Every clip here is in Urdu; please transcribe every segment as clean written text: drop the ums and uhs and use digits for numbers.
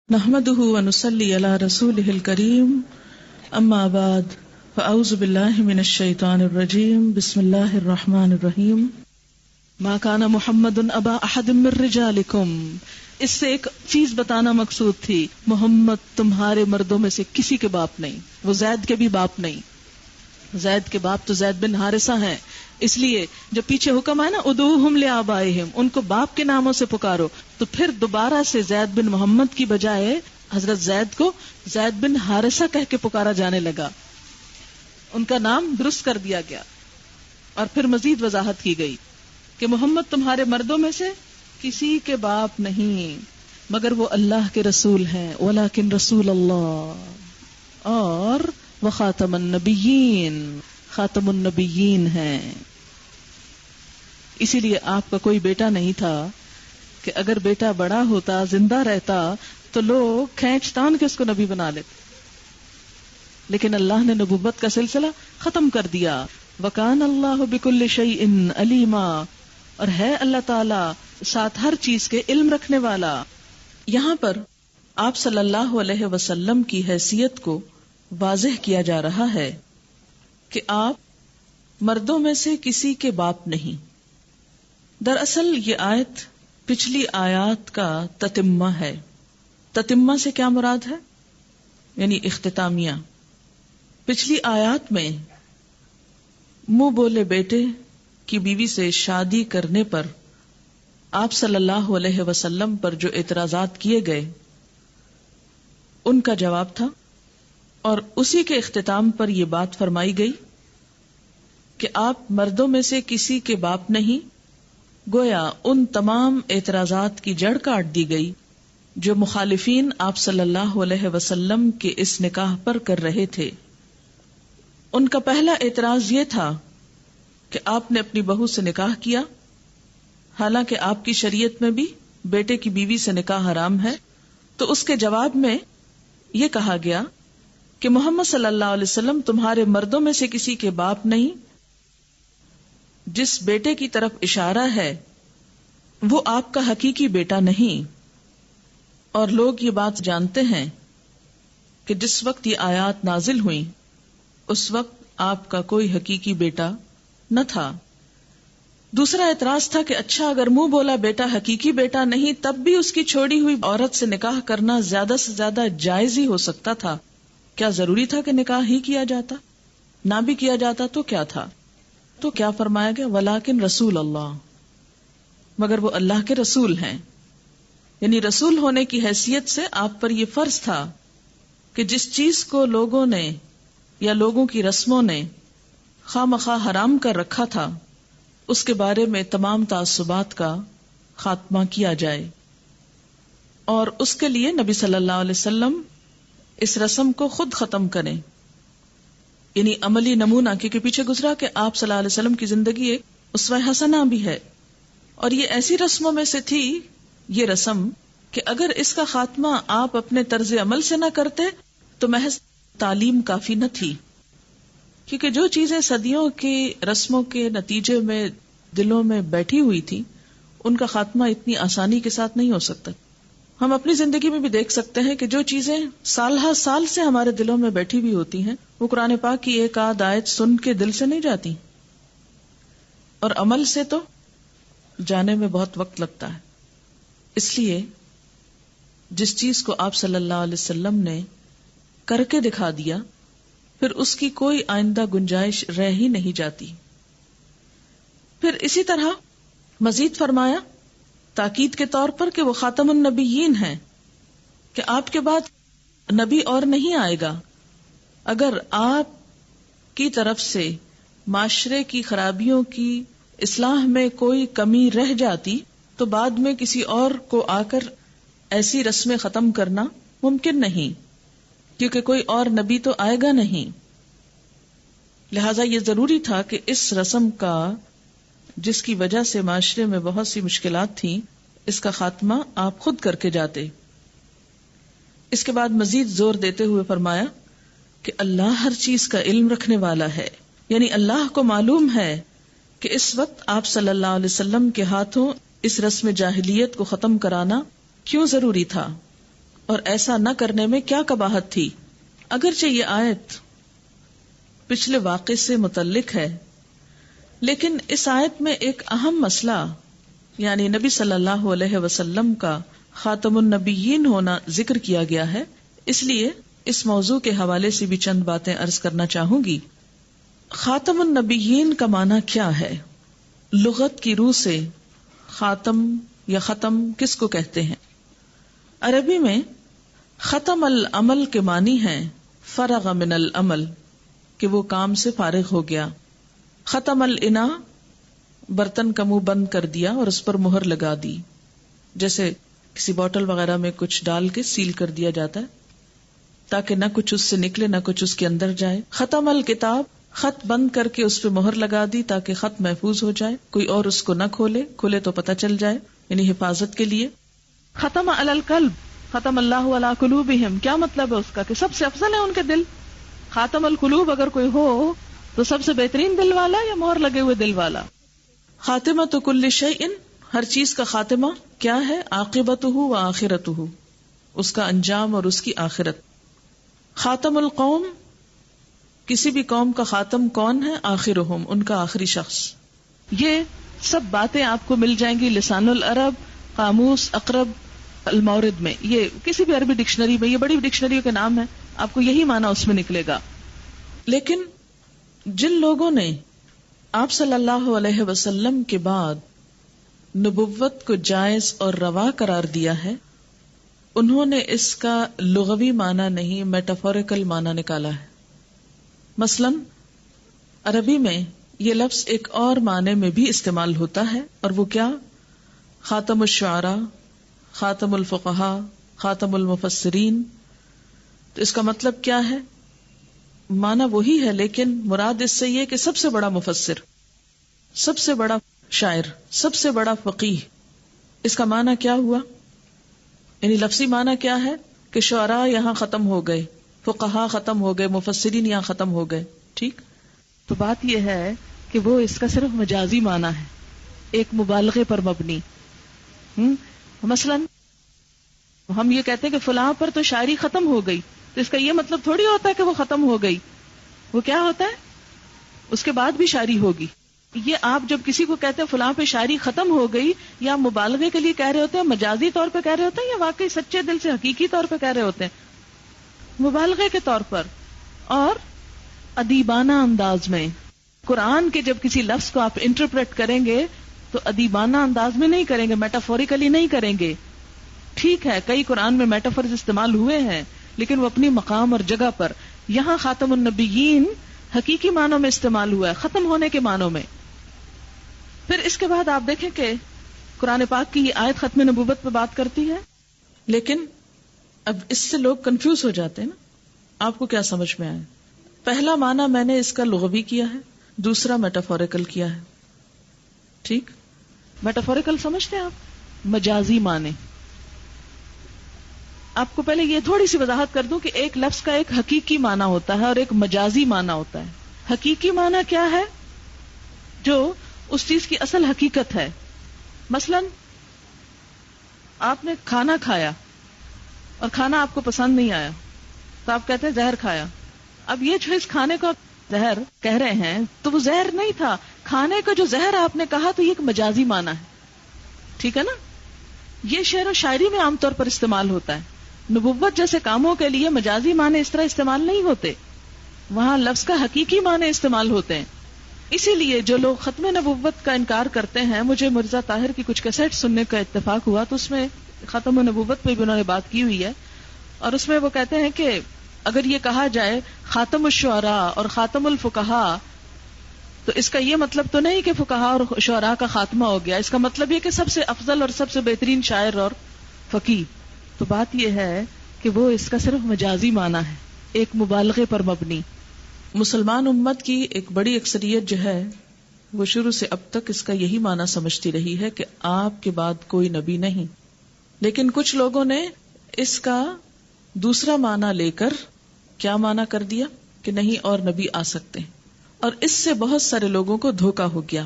نحمده ونصلي على رسوله الكريم اما بعد فاعوذ بالله من الشیطان الرجیم بسم اللہ الرحمن الرحیم ما كان محمد ابا احد من رجالکم. اس سے ایک چیز بتانا مقصود تھی، محمد تمہارے مردوں میں سے کسی کے باپ نہیں، وہ زید کے بھی باپ نہیں. زید کے باپ تو زید بن حارثہ ہیں، اس لیے جو پیچھے حکم ہے نا ادعوہم لآبائہم، ان کو باپ کے ناموں سے پکارو، تو پھر دوبارہ سے زید بن محمد کی بجائے حضرت زید کو زید بن حارثہ کہہ کے پکارا جانے لگا، ان کا نام درست کر دیا گیا. اور پھر مزید وضاحت کی گئی کہ محمد تمہارے مردوں میں سے کسی کے باپ نہیں مگر وہ اللہ کے رسول ہیں، ولیکن رسول اللہ، اور وخاتم النبیین، خاتم النبیین ہیں. اسی لیے آپ کا کوئی بیٹا نہیں تھا کہ اگر بیٹا بڑا ہوتا، زندہ رہتا، تو لوگ کھینچ تان کے اس کو نبی بنا لیتے، لیکن اللہ نے نبوت کا سلسلہ ختم کر دیا. وکان اللہ بکل شیء علیما، اور ہے اللہ تعالی ساتھ ہر چیز کے علم رکھنے والا. یہاں پر آپ صلی اللہ علیہ وسلم کی حیثیت کو واضح کیا جا رہا ہے کہ آپ مردوں میں سے کسی کے باپ نہیں. دراصل یہ آیت پچھلی آیات کا تتمہ ہے. تتمہ سے کیا مراد ہے؟ یعنی اختتامیہ. پچھلی آیات میں منہ بولے بیٹے کی بیوی سے شادی کرنے پر آپ صلی اللہ علیہ وسلم پر جو اعتراضات کیے گئے ان کا جواب تھا، اور اسی کے اختتام پر یہ بات فرمائی گئی کہ آپ مردوں میں سے کسی کے باپ نہیں. گویا ان تمام اعتراضات کی جڑ کاٹ دی گئی جو مخالفین آپ صلی اللہ علیہ وسلم کے اس نکاح پر کر رہے تھے. ان کا پہلا اعتراض یہ تھا کہ آپ نے اپنی بہو سے نکاح کیا، حالانکہ آپ کی شریعت میں بھی بیٹے کی بیوی سے نکاح حرام ہے. تو اس کے جواب میں یہ کہا گیا کہ محمد صلی اللہ علیہ وسلم تمہارے مردوں میں سے کسی کے باپ نہیں. جس بیٹے کی طرف اشارہ ہے وہ آپ کا حقیقی بیٹا نہیں، اور لوگ یہ بات جانتے ہیں کہ جس وقت یہ آیات نازل ہوئیں اس وقت آپ کا کوئی حقیقی بیٹا نہ تھا. دوسرا اعتراض تھا کہ اچھا اگر منہ بولا بیٹا حقیقی بیٹا نہیں، تب بھی اس کی چھوڑی ہوئی عورت سے نکاح کرنا زیادہ سے زیادہ جائز ہی ہو سکتا تھا. کیا ضروری تھا کہ نکاح ہی کیا جاتا؟ نہ بھی کیا جاتا تو کیا تھا؟ تو کیا فرمایا گیا؟ ولیکن رسول اللہ، مگر وہ اللہ کے رسول ہیں. یعنی رسول ہونے کی حیثیت سے آپ پر یہ فرض تھا کہ جس چیز کو لوگوں نے یا لوگوں کی رسموں نے خواہ مخواہ حرام کر رکھا تھا اس کے بارے میں تمام تعصبات کا خاتمہ کیا جائے. اور اس کے لیے نبی صلی اللہ علیہ وسلم اس رسم کو خود ختم کریں. یعنی عملی نمونہ، کیونکہ پیچھے گزرا کہ آپ صلی اللہ علیہ وسلم کی زندگی ایک اسوہ حسنہ بھی ہے، اور یہ ایسی رسموں میں سے تھی یہ رسم کہ اگر اس کا خاتمہ آپ اپنے طرز عمل سے نہ کرتے تو محض تعلیم کافی نہ تھی. کیونکہ جو چیزیں صدیوں کی رسموں کے نتیجے میں دلوں میں بیٹھی ہوئی تھی ان کا خاتمہ اتنی آسانی کے ساتھ نہیں ہو سکتا. ہم اپنی زندگی میں بھی دیکھ سکتے ہیں کہ جو چیزیں سال ہر سال سے ہمارے دلوں میں بیٹھی ہوئی ہوتی ہیں وہ قرآن پاک کی ایک آدھ آیت سن کے دل سے نہیں جاتی، اور عمل سے تو جانے میں بہت وقت لگتا ہے. اس لیے جس چیز کو آپ صلی اللہ علیہ وسلم نے کر کے دکھا دیا پھر اس کی کوئی آئندہ گنجائش رہ ہی نہیں جاتی. پھر اسی طرح مزید فرمایا تاکید کے طور پر کہ وہ خاتم النبیین ہیں، کہ آپ کے بعد نبی اور نہیں آئے گا. اگر آپ کی طرف سے معاشرے کی خرابیوں کی اصلاح میں کوئی کمی رہ جاتی تو بعد میں کسی اور کو آ کر ایسی رسمیں ختم کرنا ممکن نہیں، کیونکہ کوئی اور نبی تو آئے گا نہیں. لہذا یہ ضروری تھا کہ اس رسم کا، جس کی وجہ سے معاشرے میں بہت سی مشکلات تھیں، اس کا خاتمہ آپ خود کر کے جاتے. اس کے بعد مزید زور دیتے ہوئے فرمایا کہ اللہ ہر چیز کا علم رکھنے والا ہے. یعنی اللہ کو معلوم ہے کہ اس وقت آپ صلی اللہ علیہ وسلم کے ہاتھوں اس رسم جاہلیت کو ختم کرانا کیوں ضروری تھا. اور ایسا نہ کرنے میں کیا قباحت تھی؟ اگرچہ یہ آیت پچھلے واقعے سے متعلق ہے، لیکن اس آیت میں ایک اہم مسئلہ یعنی نبی صلی اللہ علیہ وسلم کا خاتم النبیین ہونا ذکر کیا گیا ہے. اس لیے اس موضوع کے حوالے سے بھی چند باتیں عرض کرنا چاہوں گی. خاتم النبیین کا معنی کیا ہے؟ لغت کی روح سے خاتم یا ختم کس کو کہتے ہیں؟ عربی میں ختم العمل کے معنی ہیں فرغ من العمل، کہ وہ کام سے فارغ ہو گیا. ختم الاناء، برتن کا منہ بند کر دیا اور اس پر مہر لگا دی، جیسے کسی بوتل وغیرہ میں کچھ ڈال کے سیل کر دیا جاتا ہے تاکہ نہ کچھ اس سے نکلے نہ کچھ اس کے اندر جائے. ختم الکتاب، خط بند کر کے اس پہ مہر لگا دی تاکہ خط محفوظ ہو جائے، کوئی اور اس کو نہ کھولے تو پتہ چل جائے، یعنی حفاظت کے لیے. ختم علی القلب، ختم اللہ علی قلوبہم، کیا مطلب ہے اس کا؟ کہ سب سے افضل ہے ان کے دل. خاتم القلوب اگر کوئی ہو تو سب سے بہترین دل والا یا مہر لگے ہوئے دل والا. خاتمۃ کل شیء، ہر چیز کا خاتمہ کیا ہے؟ عاقبتہ و آخرتہ، اس کا انجام اور اس کی آخرت. خاتم القوم، کسی بھی قوم کا خاتم کون ہے؟ آخرہم، ان کا آخری شخص. یہ سب باتیں آپ کو مل جائیں گی لسان العرب، قاموس اقرب المورد میں. یہ کسی بھی عربی ڈکشنری میں، یہ بڑی ڈکشنریوں کے نام ہیں، آپ کو یہی معنی اس میں نکلے گا. لیکن جن لوگوں نے آپ صلی اللہ علیہ وسلم کے بعد نبوت کو جائز اور روا قرار دیا ہے، انہوں نے اس کا لغوی معنی نہیں، میٹافوریکل معنی نکالا ہے. مثلا عربی میں یہ لفظ ایک اور معنی میں بھی استعمال ہوتا ہے، اور وہ کیا؟ خاتم الشعراء، خاتم الفقہاء، خاتم المفسرین. تو اس کا مطلب کیا ہے؟ معنی وہی ہے، لیکن مراد اس سے یہ کہ سب سے بڑا مفسر، سب سے بڑا شاعر، سب سے بڑا فقیہ. اس کا معنی کیا ہوا؟ یعنی لفظی معنی کیا ہے کہ شعراء یہاں ختم ہو گئے، فقہاء ختم ہو گئے، مفسرین یہاں ختم ہو گئے. ٹھیک، تو بات یہ ہے کہ وہ اس کا صرف مجازی معنی ہے، ایک مبالغے پر مبنی. مثلا ہم یہ کہتے ہیں کہ فلاں پر تو شاعری ختم ہو گئی، تو اس کا یہ مطلب تھوڑی ہوتا ہے کہ وہ ختم ہو گئی. وہ کیا ہوتا ہے؟ اس کے بعد بھی شاعری ہوگی. یہ آپ جب کسی کو کہتے ہیں فلاں پہ شاعری ختم ہو گئی، یا مبالغے کے لیے کہہ رہے ہوتے ہیں، مجازی طور پہ کہہ رہے ہوتے ہیں، یا واقعی سچے دل سے حقیقی طور پہ کہہ رہے ہوتے ہیں؟ مبالغے کے طور پر. اور ادیبانہ انداز میں قرآن کے جب کسی لفظ کو آپ انٹرپریٹ کریں گے تو ادیبانہ انداز میں نہیں کریں گے، میٹافوریکلی نہیں کریں گے. ٹھیک ہے، کئی قرآن میں میٹافورز استعمال ہوئے ہیں، لیکن وہ اپنی مقام اور جگہ پر. یہاں خاتم النبیین حقیقی معنوں میں استعمال ہوا ہے، ختم ہونے کے معنوں میں. پھر اس کے بعد آپ دیکھیں کہ قرآن پاک کی یہ آیت ختم نبوت پہ بات کرتی ہے، لیکن اب اس سے لوگ کنفیوز ہو جاتے ہیں نا. آپ کو کیا سمجھ میں آئے؟ پہلا معنی میں نے اس کا لغوی کیا ہے، دوسرا میٹافوریکل کیا ہے. ٹھیک، میٹافوریکل سمجھتے ہیں آپ؟ مجازی معنی. آپ کو پہلے یہ تھوڑی سی وضاحت کر دوں کہ ایک لفظ کا ایک حقیقی معنی ہوتا ہے اور ایک مجازی معنی ہوتا ہے. حقیقی معنی کیا ہے؟ جو اس چیز کی اصل حقیقت ہے. مثلا آپ نے کھانا کھایا اور کھانا آپ کو پسند نہیں آیا، تو آپ کہتے ہیں زہر کھایا. اب یہ جو اس کھانے کو زہر کہہ رہے ہیں تو وہ زہر نہیں تھا، کھانے کا جو زہر آپ نے کہا تو یہ ایک مجازی معنی ہے. ٹھیک ہے نا؟ یہ شعر و شاعری میں عام طور پر استعمال ہوتا ہے. نبوت جیسے کاموں کے لیے مجازی معنی اس طرح استعمال نہیں ہوتے، وہاں لفظ کا حقیقی معنی استعمال ہوتے ہیں. اسی لیے جو لوگ ختم نبوت کا انکار کرتے ہیں، مجھے مرزا طاہر کی کچھ کیسٹ سننے کا اتفاق ہوا تو اس میں ختم نبوت پہ بھی انہوں نے بات کی ہوئی ہے، اور اس میں وہ کہتے ہیں کہ اگر یہ کہا جائے خاتم الشعراء اور خاتم الفقہاء تو اس کا یہ مطلب تو نہیں کہ فقہاء اور شعراء کا خاتمہ ہو گیا، اس کا مطلب یہ کہ سب سے افضل اور سب سے بہترین شاعر اور فقیہ. تو بات یہ ہے کہ وہ اس کا صرف مجازی معنی ہے، ایک مبالغے پر مبنی. مسلمان امت کی ایک بڑی اکثریت جو ہے وہ شروع سے اب تک اس کا یہی معنی سمجھتی رہی ہے کہ آپ کے بعد کوئی نبی نہیں. لیکن کچھ لوگوں نے اس کا دوسرا معنی لے کر کیا معنی کر دیا کہ نہیں اور نبی آ سکتے ہیں، اور اس سے بہت سارے لوگوں کو دھوکا ہو گیا.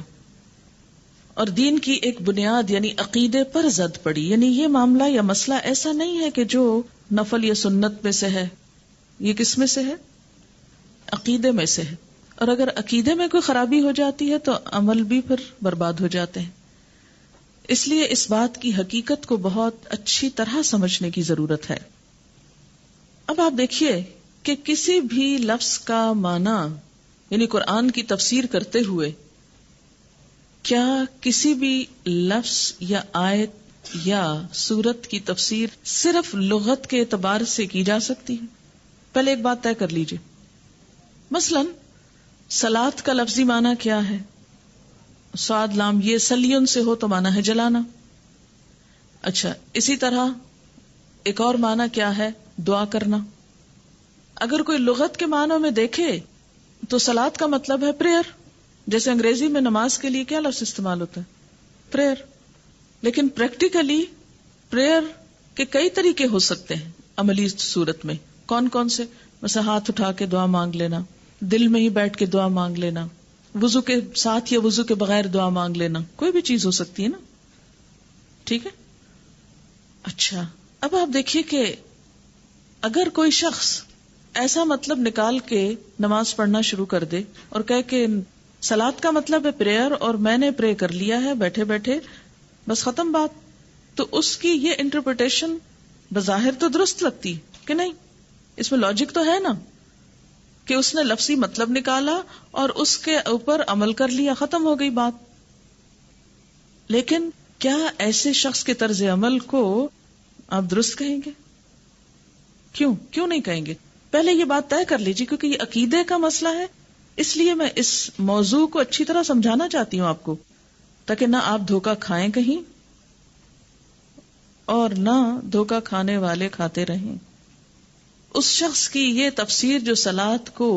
اور دین کی ایک بنیاد یعنی عقیدے پر زد پڑی. یعنی یہ معاملہ یا مسئلہ ایسا نہیں ہے کہ جو نفل یا سنت میں سے ہے، یہ کس میں سے ہے؟ عقیدے میں سے ہے. اور اگر عقیدے میں کوئی خرابی ہو جاتی ہے تو عمل بھی پھر برباد ہو جاتے ہیں. اس لیے اس بات کی حقیقت کو بہت اچھی طرح سمجھنے کی ضرورت ہے. اب آپ دیکھیے کہ کسی بھی لفظ کا معنی یعنی قرآن کی تفسیر کرتے ہوئے کیا کسی بھی لفظ یا آیت یا سورت کی تفسیر صرف لغت کے اعتبار سے کی جا سکتی ہے؟ پہلے ایک بات طے کر لیجئے. مثلا صلاۃ کا لفظی معنی کیا ہے؟ صاد لام یہ سلیون سے ہو تو معنی ہے جلانا. اچھا، اسی طرح ایک اور معنی کیا ہے؟ دعا کرنا. اگر کوئی لغت کے معنوں میں دیکھے تو صلاۃ کا مطلب ہے پریئر. جیسے انگریزی میں نماز کے لیے کیا لفظ استعمال ہوتا ہے؟ پریئر. لیکن پریکٹیکلی پریئر کے کئی طریقے ہو سکتے ہیں عملی صورت میں. کون کون سے؟ مثلا ہاتھ اٹھا کے دعا مانگ لینا، دل میں ہی بیٹھ کے دعا مانگ لینا، وضو کے ساتھ یا وضو کے بغیر دعا مانگ لینا، کوئی بھی چیز ہو سکتی ہے نا. ٹھیک ہے. اچھا، اب آپ دیکھیے کہ اگر کوئی شخص ایسا مطلب نکال کے نماز پڑھنا شروع کر دے اور کہے کہ صلاۃ کا مطلب ہے پریئر اور میں نے پرے کر لیا ہے بیٹھے بیٹھے، بس ختم بات، تو اس کی یہ انٹرپریٹیشن بظاہر تو درست لگتی کہ نہیں؟ اس میں لاجک تو ہے نا کہ اس نے لفظی مطلب نکالا اور اس کے اوپر عمل کر لیا، ختم ہو گئی بات. لیکن کیا ایسے شخص کے طرز عمل کو آپ درست کہیں گے؟ کیوں نہیں کہیں گے؟ پہلے یہ بات طے کر لیجیے، کیونکہ یہ عقیدے کا مسئلہ ہے. اس لیے میں اس موضوع کو اچھی طرح سمجھانا چاہتی ہوں آپ کو، تاکہ نہ آپ دھوکہ کھائیں کہیں اور نہ دھوکہ کھانے والے کھاتے رہیں. اس شخص کی یہ تفسیر جو صلاۃ کو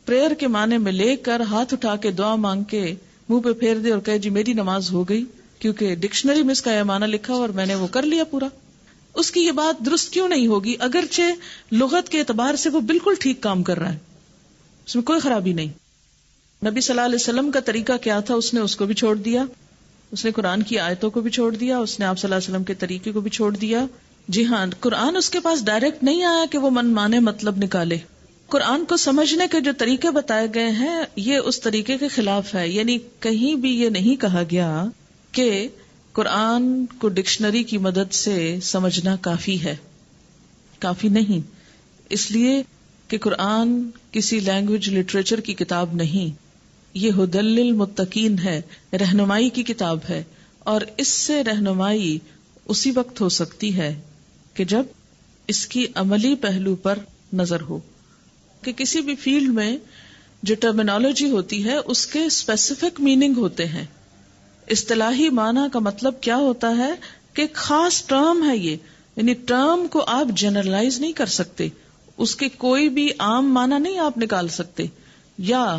پریئر کے معنی میں لے کر ہاتھ اٹھا کے دعا مانگ کے منہ پہ پھیر دے اور کہے جی میری نماز ہو گئی کیونکہ ڈکشنری میں اس کا یہ معنی لکھا اور میں نے وہ کر لیا پورا، اس کی یہ بات درست کیوں نہیں ہوگی؟ اگرچہ لغت کے اعتبار سے وہ بالکل ٹھیک کام کر رہا ہے، اس میں کوئی خرابی نہیں. نبی صلی اللہ علیہ وسلم کا طریقہ کیا تھا؟ اس نے اس کو بھی چھوڑ دیا، اس نے قرآن کی آیتوں کو بھی چھوڑ دیا، اس نے آپ صلی اللہ علیہ وسلم کے طریقے کو بھی چھوڑ دیا. جی ہاں، قرآن اس کے پاس ڈائریکٹ نہیں آیا کہ وہ من مانے مطلب نکالے. قرآن کو سمجھنے کے جو طریقے بتائے گئے ہیں یہ اس طریقے کے خلاف ہے. یعنی کہیں بھی یہ نہیں کہا گیا کہ قرآن کو ڈکشنری کی مدد سے سمجھنا کافی ہے، کافی نہیں. اس لیے کہ قرآن کسی لینگویج لٹریچر کی کتاب نہیں، یہ ھدی للمتقین ہے، رہنمائی کی کتاب ہے. اور اس سے رہنمائی اسی وقت ہو سکتی ہے کہ جب اس کی عملی پہلو پر نظر ہو. کہ کسی بھی فیلڈ میں جو ٹرمینالوجی ہوتی ہے اس کے اسپیسیفک میننگ ہوتے ہیں. اصطلاحی معنی کا مطلب کیا ہوتا ہے کہ ایک خاص ٹرم ہے یہ، یعنی ٹرم کو آپ جنرلائز نہیں کر سکتے، اس کے کوئی بھی عام معنی نہیں آپ نکال سکتے. یا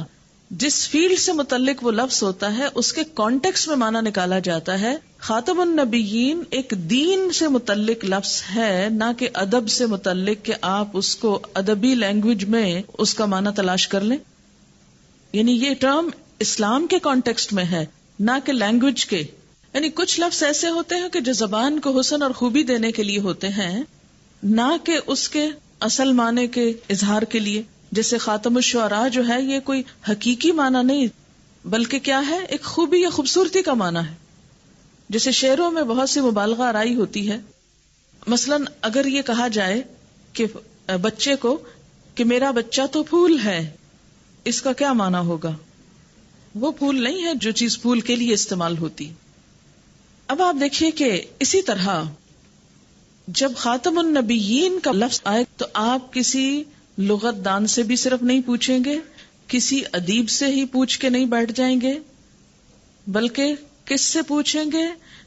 جس فیلڈ سے متعلق وہ لفظ ہوتا ہے اس کے کانٹیکس میں معنی نکالا جاتا ہے. خاتم النبیین ایک دین سے متعلق لفظ ہے، نہ کہ ادب سے متعلق کہ آپ اس کو ادبی لینگویج میں اس کا معنی تلاش کر لیں. یعنی یہ ٹرم اسلام کے کانٹیکسٹ میں ہے نہ کہ لینگویج کے. یعنی کچھ لفظ ایسے ہوتے ہیں کہ جو زبان کو حسن اور خوبی دینے کے لیے ہوتے ہیں، نہ کہ اس کے اصل معنی کے اظہار کے لیے. جیسے خاتم الشعراء جو ہے یہ کوئی حقیقی معنی نہیں بلکہ کیا ہے، ایک خوبی یا خوبصورتی کا معنی ہے. جیسے شعروں میں بہت سی مبالغہ آرائی ہوتی ہے. مثلا اگر یہ کہا جائے کہ بچے کو کہ میرا بچہ تو پھول ہے، اس کا کیا معنی ہوگا؟ وہ پھول نہیں ہے جو چیز پھول کے لیے استعمال ہوتی. اب آپ دیکھیے کہ اسی طرح جب خاتم النبیین کا لفظ آئے تو آپ کسی لغت دان سے بھی صرف نہیں پوچھیں گے، کسی ادیب سے ہی پوچھ کے نہیں بیٹھ جائیں گے، بلکہ کس سے پوچھیں گے؟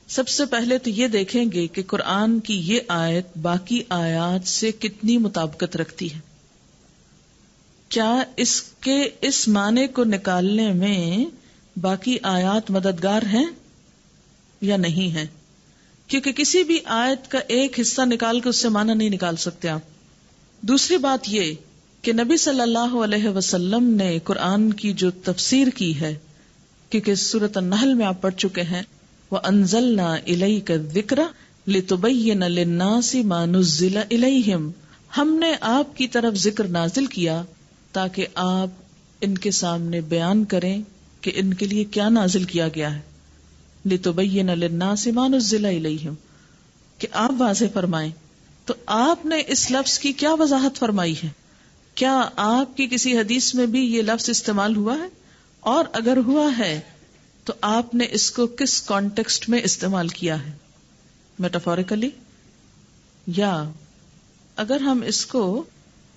سب سے پہلے تو یہ دیکھیں گے کہ قرآن کی یہ آیت باقی آیات سے کتنی مطابقت رکھتی ہے. کیا اس کے اس معنی کو نکالنے میں باقی آیات مددگار ہیں یا نہیں ہیں؟ کیونکہ کسی بھی آیت کا ایک حصہ نکال کے اس سے معنی نہیں نکال سکتے آپ. دوسری بات یہ کہ نبی صلی اللہ علیہ وسلم نے قرآن کی جو تفسیر کی ہے کیونکہ سورۃ النحل میں آپ پڑھ چکے ہیں وَأَنزَلْنَا إِلَيْكَ الذِّكْرَ لِتُبَيِّنَ لِلنَّاسِ مَا نُزِّلَ إِلَيْهِمْ، ہم نے آپ کی طرف ذکر نازل کیا تاکہ آپ ان کے سامنے بیان کریں کہ ان کے لیے کیا نازل کیا گیا ہے. لِتُبَيِّنَ لِلنَّاسِ مَا نُزِّلَ إِلَيْهِمْ، کہ آپ واضح فرمائیں. تو آپ نے اس لفظ کی کیا وضاحت فرمائی ہے؟ کیا آپ کی کسی حدیث میں بھی یہ لفظ استعمال ہوا ہے؟ اور اگر ہوا ہے تو آپ نے اس کو کس کانٹیکسٹ میں استعمال کیا ہے؟ میٹافوریکلی، یا اگر ہم اس کو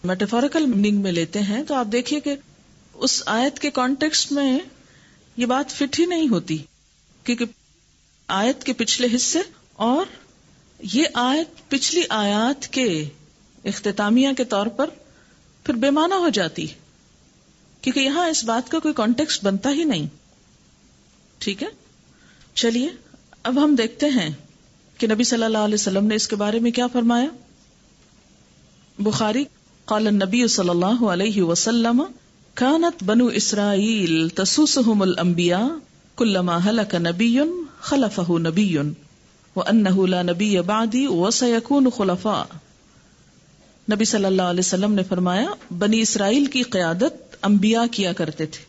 میٹافوریکل میننگ میں لیتے ہیں تو آپ دیکھیے کہ اس آیت کے کانٹیکسٹ میں یہ بات فٹ ہی نہیں ہوتی، کیونکہ آیت کے پچھلے حصے اور یہ آیت پچھلی آیات کے اختتامیہ کے طور پر پھر بے معنی ہو جاتی، کیونکہ یہاں اس بات کا کوئی کانٹیکسٹ بنتا ہی نہیں. ٹھیک ہے، چلیے اب ہم دیکھتے ہیں کہ نبی صلی اللہ علیہ وسلم نے اس کے بارے میں کیا فرمایا. بخاری، قال النبی صلی اللہ علیہ وسلم كانت بنو اسرائیل تسوسهم الانبیاء كلما هلك نبی خلفه نبی وانه لا نبی بعدی وسيكون خلفاء. نبی صلی اللہ علیہ وسلم نے فرمایا بنی اسرائیل کی قیادت انبیاء کیا کرتے تھے.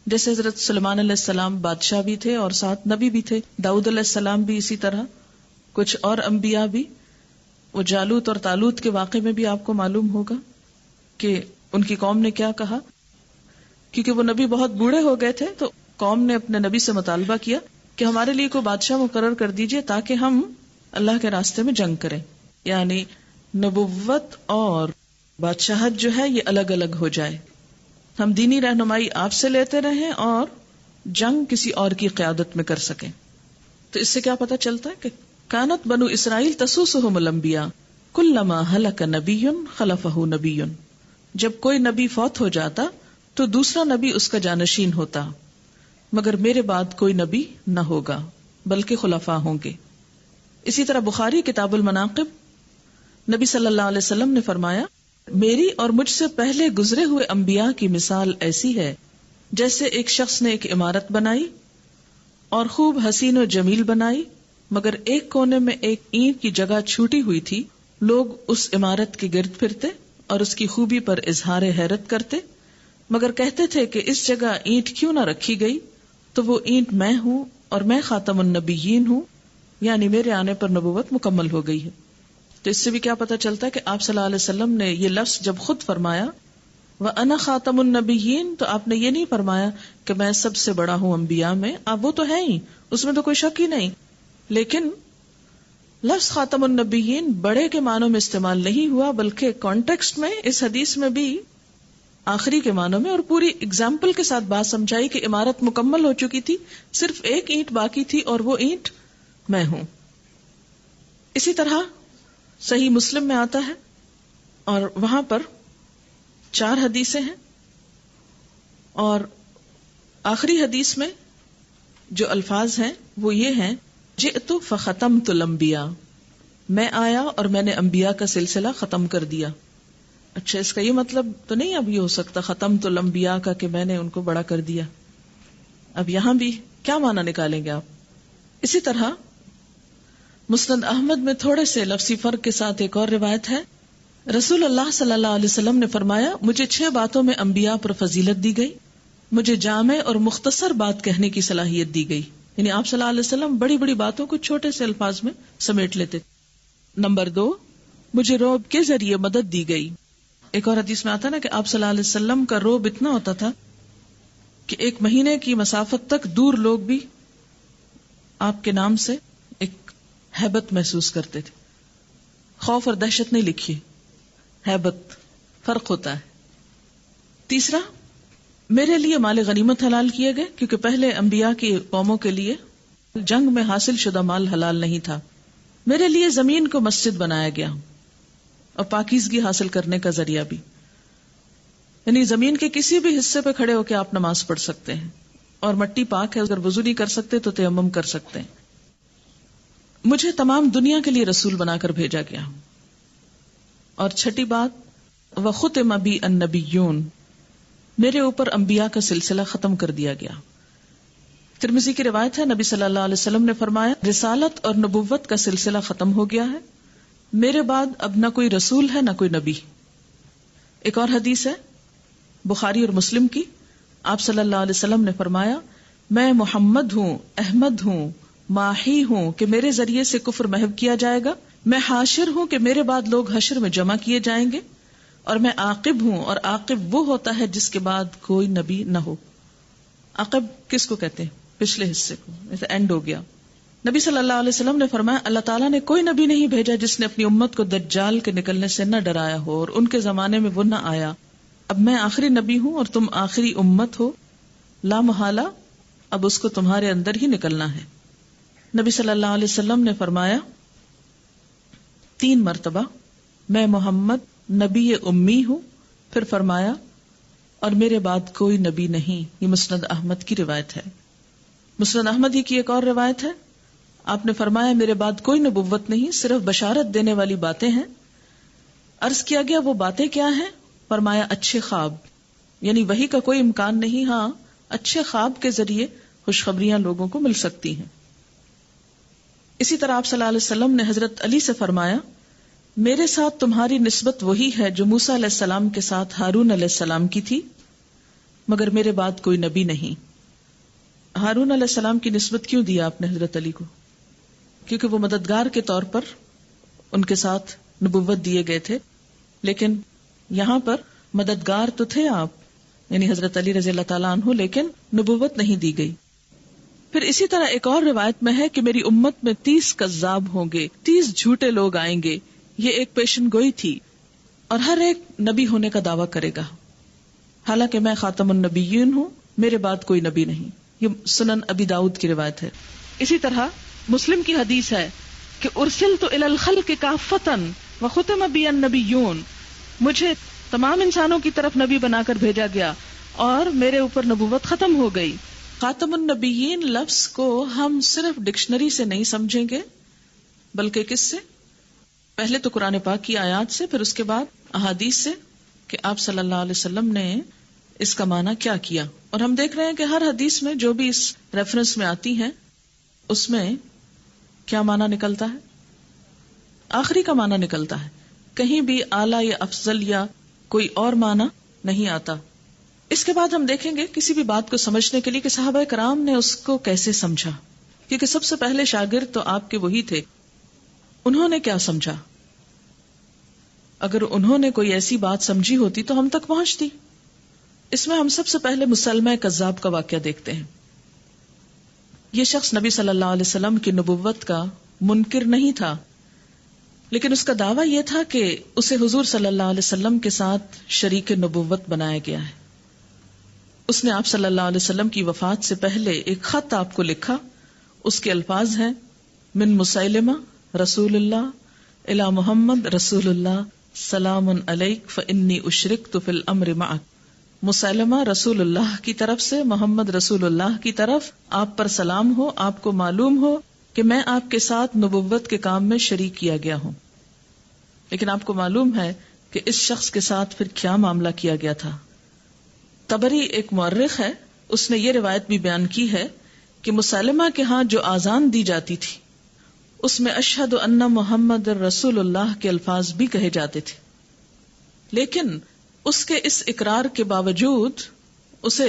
جیسے حضرت سلیمان علیہ السلام بادشاہ بھی تھے اور ساتھ نبی بھی تھے، داؤد علیہ السلام بھی اسی طرح، کچھ اور انبیاء بھی. وہ جالوت اور طالوت کے واقعے میں بھی آپ کو معلوم ہوگا کہ ان کی قوم نے کیا کہا، کیونکہ وہ نبی بہت بوڑھے ہو گئے تھے تو قوم نے اپنے نبی سے مطالبہ کیا کہ ہمارے لیے کوئی بادشاہ مقرر کر دیجئے تاکہ ہم اللہ کے راستے میں جنگ کریں. یعنی نبوت اور بادشاہت جو ہے یہ الگ الگ ہو جائے، ہم دینی رہنمائی آپ سے لیتے رہیں اور جنگ کسی اور کی قیادت میں کر سکیں. تو اس سے کیا پتہ چلتا ہے کہ کانت بنو اسرائیل تسوسهم الانبیاء کلما ہلک نبی خلفہ نبی، جب کوئی نبی فوت ہو جاتا تو دوسرا نبی اس کا جانشین ہوتا، مگر میرے بعد کوئی نبی نہ ہوگا بلکہ خلفاء ہوں گے. اسی طرح بخاری کتاب المناقب، نبی صلی اللہ علیہ وسلم نے فرمایا میری اور مجھ سے پہلے گزرے ہوئے انبیاء کی مثال ایسی ہے جیسے ایک شخص نے ایک عمارت بنائی اور خوب حسین و جمیل بنائی، مگر ایک کونے میں ایک اینٹ کی جگہ چھوٹی ہوئی تھی. لوگ اس عمارت کے گرد پھرتے اور اس کی خوبی پر اظہار حیرت کرتے، مگر کہتے تھے کہ اس جگہ اینٹ کیوں نہ رکھی گئی؟ تو وہ اینٹ میں ہوں اور میں خاتم النبیین ہوں، یعنی میرے آنے پر نبوت مکمل ہو گئی ہے. تو اس سے بھی کیا پتہ چلتا ہے کہ آپ صلی اللہ علیہ وسلم نے یہ لفظ جب خود فرمایا وَأَنَا خَاتَمُ النَّبِيِّينَ، تو آپ نے یہ نہیں فرمایا کہ میں سب سے بڑا ہوں انبیاء میں، اب وہ تو ہے ہی، اس میں تو کوئی شک ہی نہیں، لیکن لفظ خاتم النبیین بڑے کے معنوں میں استعمال نہیں ہوا، بلکہ کانٹیکسٹ میں اس حدیث میں بھی آخری کے معنوں میں، اور پوری اگزامپل کے ساتھ بات سمجھائی کہ عمارت مکمل ہو چکی تھی، صرف ایک اینٹ باقی تھی اور وہ اینٹ میں ہوں. اسی طرح صحیح مسلم میں آتا ہے اور وہاں پر 4 حدیثیں ہیں، اور آخری حدیث میں جو الفاظ ہیں وہ یہ ہیں جئت فختمت الانبیاء، میں آیا اور میں نے انبیاء کا سلسلہ ختم کر دیا. اچھا، اس کا یہ مطلب تو نہیں اب یہ ہو سکتا ختمت الانبیاء کا کہ میں نے ان کو بڑا کر دیا. اب یہاں بھی کیا معنی نکالیں گے آپ؟ اسی طرح مسند احمد میں تھوڑے سے لفظی فرق کے ساتھ ایک اور روایت ہے، رسول اللہ صلی اللہ علیہ وسلم نے فرمایا مجھے 6 باتوں میں انبیاء پر فضیلت دی گئی، مجھے جامع اور مختصر بات کہنے کی صلاحیت دی گئی. یعنی آپ صلی اللہ علیہ وسلم بڑی بڑی باتوں کو چھوٹے سے الفاظ میں سمیٹ لیتے. نمبر 2، مجھے روب کے ذریعے مدد دی گئی. ایک اور حدیث میں آتا نا کہ آپ صلی اللہ علیہ وسلم کا روب اتنا ہوتا تھا کہ 1 مہینے کی مسافت تک دور لوگ بھی آپ کے نام سے ایک ہیبت محسوس کرتے تھے. خوف اور دہشت نہیں لکھی، ہیبت، فرق ہوتا ہے. تیسرا، میرے لیے مال غنیمت حلال کیے گئے، کیونکہ پہلے انبیاء کی قوموں کے لیے جنگ میں حاصل شدہ مال حلال نہیں تھا. میرے لیے زمین کو مسجد بنایا گیا اور پاکیزگی حاصل کرنے کا ذریعہ بھی، یعنی زمین کے کسی بھی حصے پہ کھڑے ہو کے آپ نماز پڑھ سکتے ہیں، اور مٹی پاک ہے، اگر وضو نہیں کر سکتے تو تیمم کر سکتے ہیں. مجھے تمام دنیا کے لیے رسول بنا کر بھیجا گیا. اور چھٹی بات، وَخُتِمَ بِي النَّبِيُّونَ، میرے اوپر انبیاء کا سلسلہ ختم کر دیا گیا. ترمذی کی روایت ہے، نبی صلی اللہ علیہ وسلم نے فرمایا، رسالت اور نبوت کا سلسلہ ختم ہو گیا ہے، میرے بعد اب نہ کوئی رسول ہے نہ کوئی نبی۔ ایک اور حدیث ہے بخاری اور مسلم کی، آپ صلی اللہ علیہ وسلم نے فرمایا، میں محمد ہوں، احمد ہوں، ماہی ہوں کہ میرے ذریعے سے کفر محو کیا جائے گا، میں حاشر ہوں کہ میرے بعد لوگ حشر میں جمع کیے جائیں گے، اور میں عاقب ہوں، اور عاقب وہ ہوتا ہے جس کے بعد کوئی نبی نہ ہو۔ عاقب کس کو کہتے ہیں؟ پچھلے حصے کو، جیسے اینڈ ہو گیا۔ نبی صلی اللہ علیہ وسلم نے فرمایا، اللہ تعالیٰ نے کوئی نبی نہیں بھیجا جس نے اپنی امت کو دجال کے نکلنے سے نہ ڈرایا ہو اور ان کے زمانے میں وہ نہ آیا۔ اب میں آخری نبی ہوں اور تم آخری امت ہو، لا محالہ اب اس کو تمہارے اندر ہی نکلنا ہے۔ نبی صلی اللہ علیہ وسلم نے فرمایا 3 مرتبہ، میں محمد نبی امی ہوں، پھر فرمایا اور میرے بعد کوئی نبی نہیں۔ یہ مسند احمد کی روایت ہے۔ مسند احمد ہی کی ایک اور روایت ہے، آپ نے فرمایا میرے بعد کوئی نبوت نہیں، صرف بشارت دینے والی باتیں ہیں۔ عرض کیا گیا وہ باتیں کیا ہیں؟ فرمایا اچھے خواب، یعنی وحی کا کوئی امکان نہیں، ہاں اچھے خواب کے ذریعے خوشخبریاں لوگوں کو مل سکتی ہیں۔ اسی طرح آپ صلی اللہ علیہ وسلم نے حضرت علی سے فرمایا، میرے ساتھ تمہاری نسبت وہی ہے جو موسیٰ علیہ السلام کے ساتھ ہارون علیہ السلام کی تھی، مگر میرے بعد کوئی نبی نہیں۔ ہارون علیہ السلام کی نسبت کیوں دیا آپ نے حضرت علی کو؟ کیونکہ وہ مددگار کے طور پر ان کے ساتھ نبوت دیے گئے تھے، لیکن یہاں پر مددگار تو تھے آپ، یعنی حضرت علی رضی اللہ تعالیٰ عنہ، لیکن نبوت نہیں دی گئی۔ پھر اسی طرح ایک اور روایت میں ہے کہ میری امت میں 30 کذاب ہوں گے، 30 جھوٹے لوگ آئیں گے۔ یہ ایک پیشن گوئی تھی، اور ہر ایک نبی ہونے کا دعویٰ کرے گا، حالانکہ میں خاتم النبیین ہوں، میرے بعد کوئی نبی نہیں۔ یہ سنن ابی داؤد کی روایت ہے۔ اسی طرح مسلم کی حدیث ہے کہ ارسلت الی الخلق کافۃ وختم بی النبیون، مجھے تمام انسانوں کی طرف نبی بنا کر بھیجا گیا اور میرے اوپر نبوت ختم ہو گئی۔ خاتم النبیین لفظ کو ہم صرف ڈکشنری سے نہیں سمجھیں گے، بلکہ کس سے؟ پہلے تو قرآن پاک کی آیات سے، پھر اس کے بعد احادیث سے، کہ آپ صلی اللہ علیہ وسلم نے اس کا معنی کیا کیا۔ اور ہم دیکھ رہے ہیں کہ ہر حدیث میں جو بھی اس ریفرنس میں آتی ہیں اس میں کیا معنی نکلتا ہے؟ آخری کا معنی نکلتا ہے، کہیں بھی اعلیٰ یا افضل یا کوئی اور معنی نہیں آتا۔ اس کے بعد ہم دیکھیں گے کسی بھی بات کو سمجھنے کے لیے کہ صحابہ کرام نے اس کو کیسے سمجھا، کیونکہ سب سے پہلے شاگرد تو آپ کے وہی تھے۔ انہوں نے کیا سمجھا؟ اگر انہوں نے کوئی ایسی بات سمجھی ہوتی تو ہم تک پہنچتی۔ اس میں ہم سب سے پہلے مسلمہ کذاب کا واقعہ دیکھتے ہیں۔ یہ شخص نبی صلی اللہ علیہ وسلم کی نبوت کا منکر نہیں تھا، لیکن اس کا دعویٰ یہ تھا کہ اسے حضور صلی اللہ علیہ وسلم کے ساتھ شریک نبوت بنایا گیا ہے۔ اس نے آپ صلی اللہ علیہ وسلم کی وفات سے پہلے ایک خط آپ کو لکھا، اس کے الفاظ ہیں، من مسیلمہ رسول اللہ الی محمد رسول اللہ سلام علیک فانی اشرکت فی الامر معک۔ مسلمہ رسول اللہ کی طرف سے محمد رسول اللہ کی طرف آپ پر سلام ہو، آپ کو معلوم ہو کہ میں آپ کے ساتھ نبوت کے کام میں شریک کیا گیا ہوں۔ لیکن آپ کو معلوم ہے کہ اس شخص کے ساتھ پھر کیا معاملہ کیا گیا تھا۔ طبری ایک مورخ ہے، اس نے یہ روایت بھی بیان کی ہے کہ مسلمہ کے ہاں جو آذان دی جاتی تھی اس میں اشہد ان محمد رسول اللہ کے الفاظ بھی کہے جاتے تھے، لیکن اس کے اس اقرار کے باوجود اسے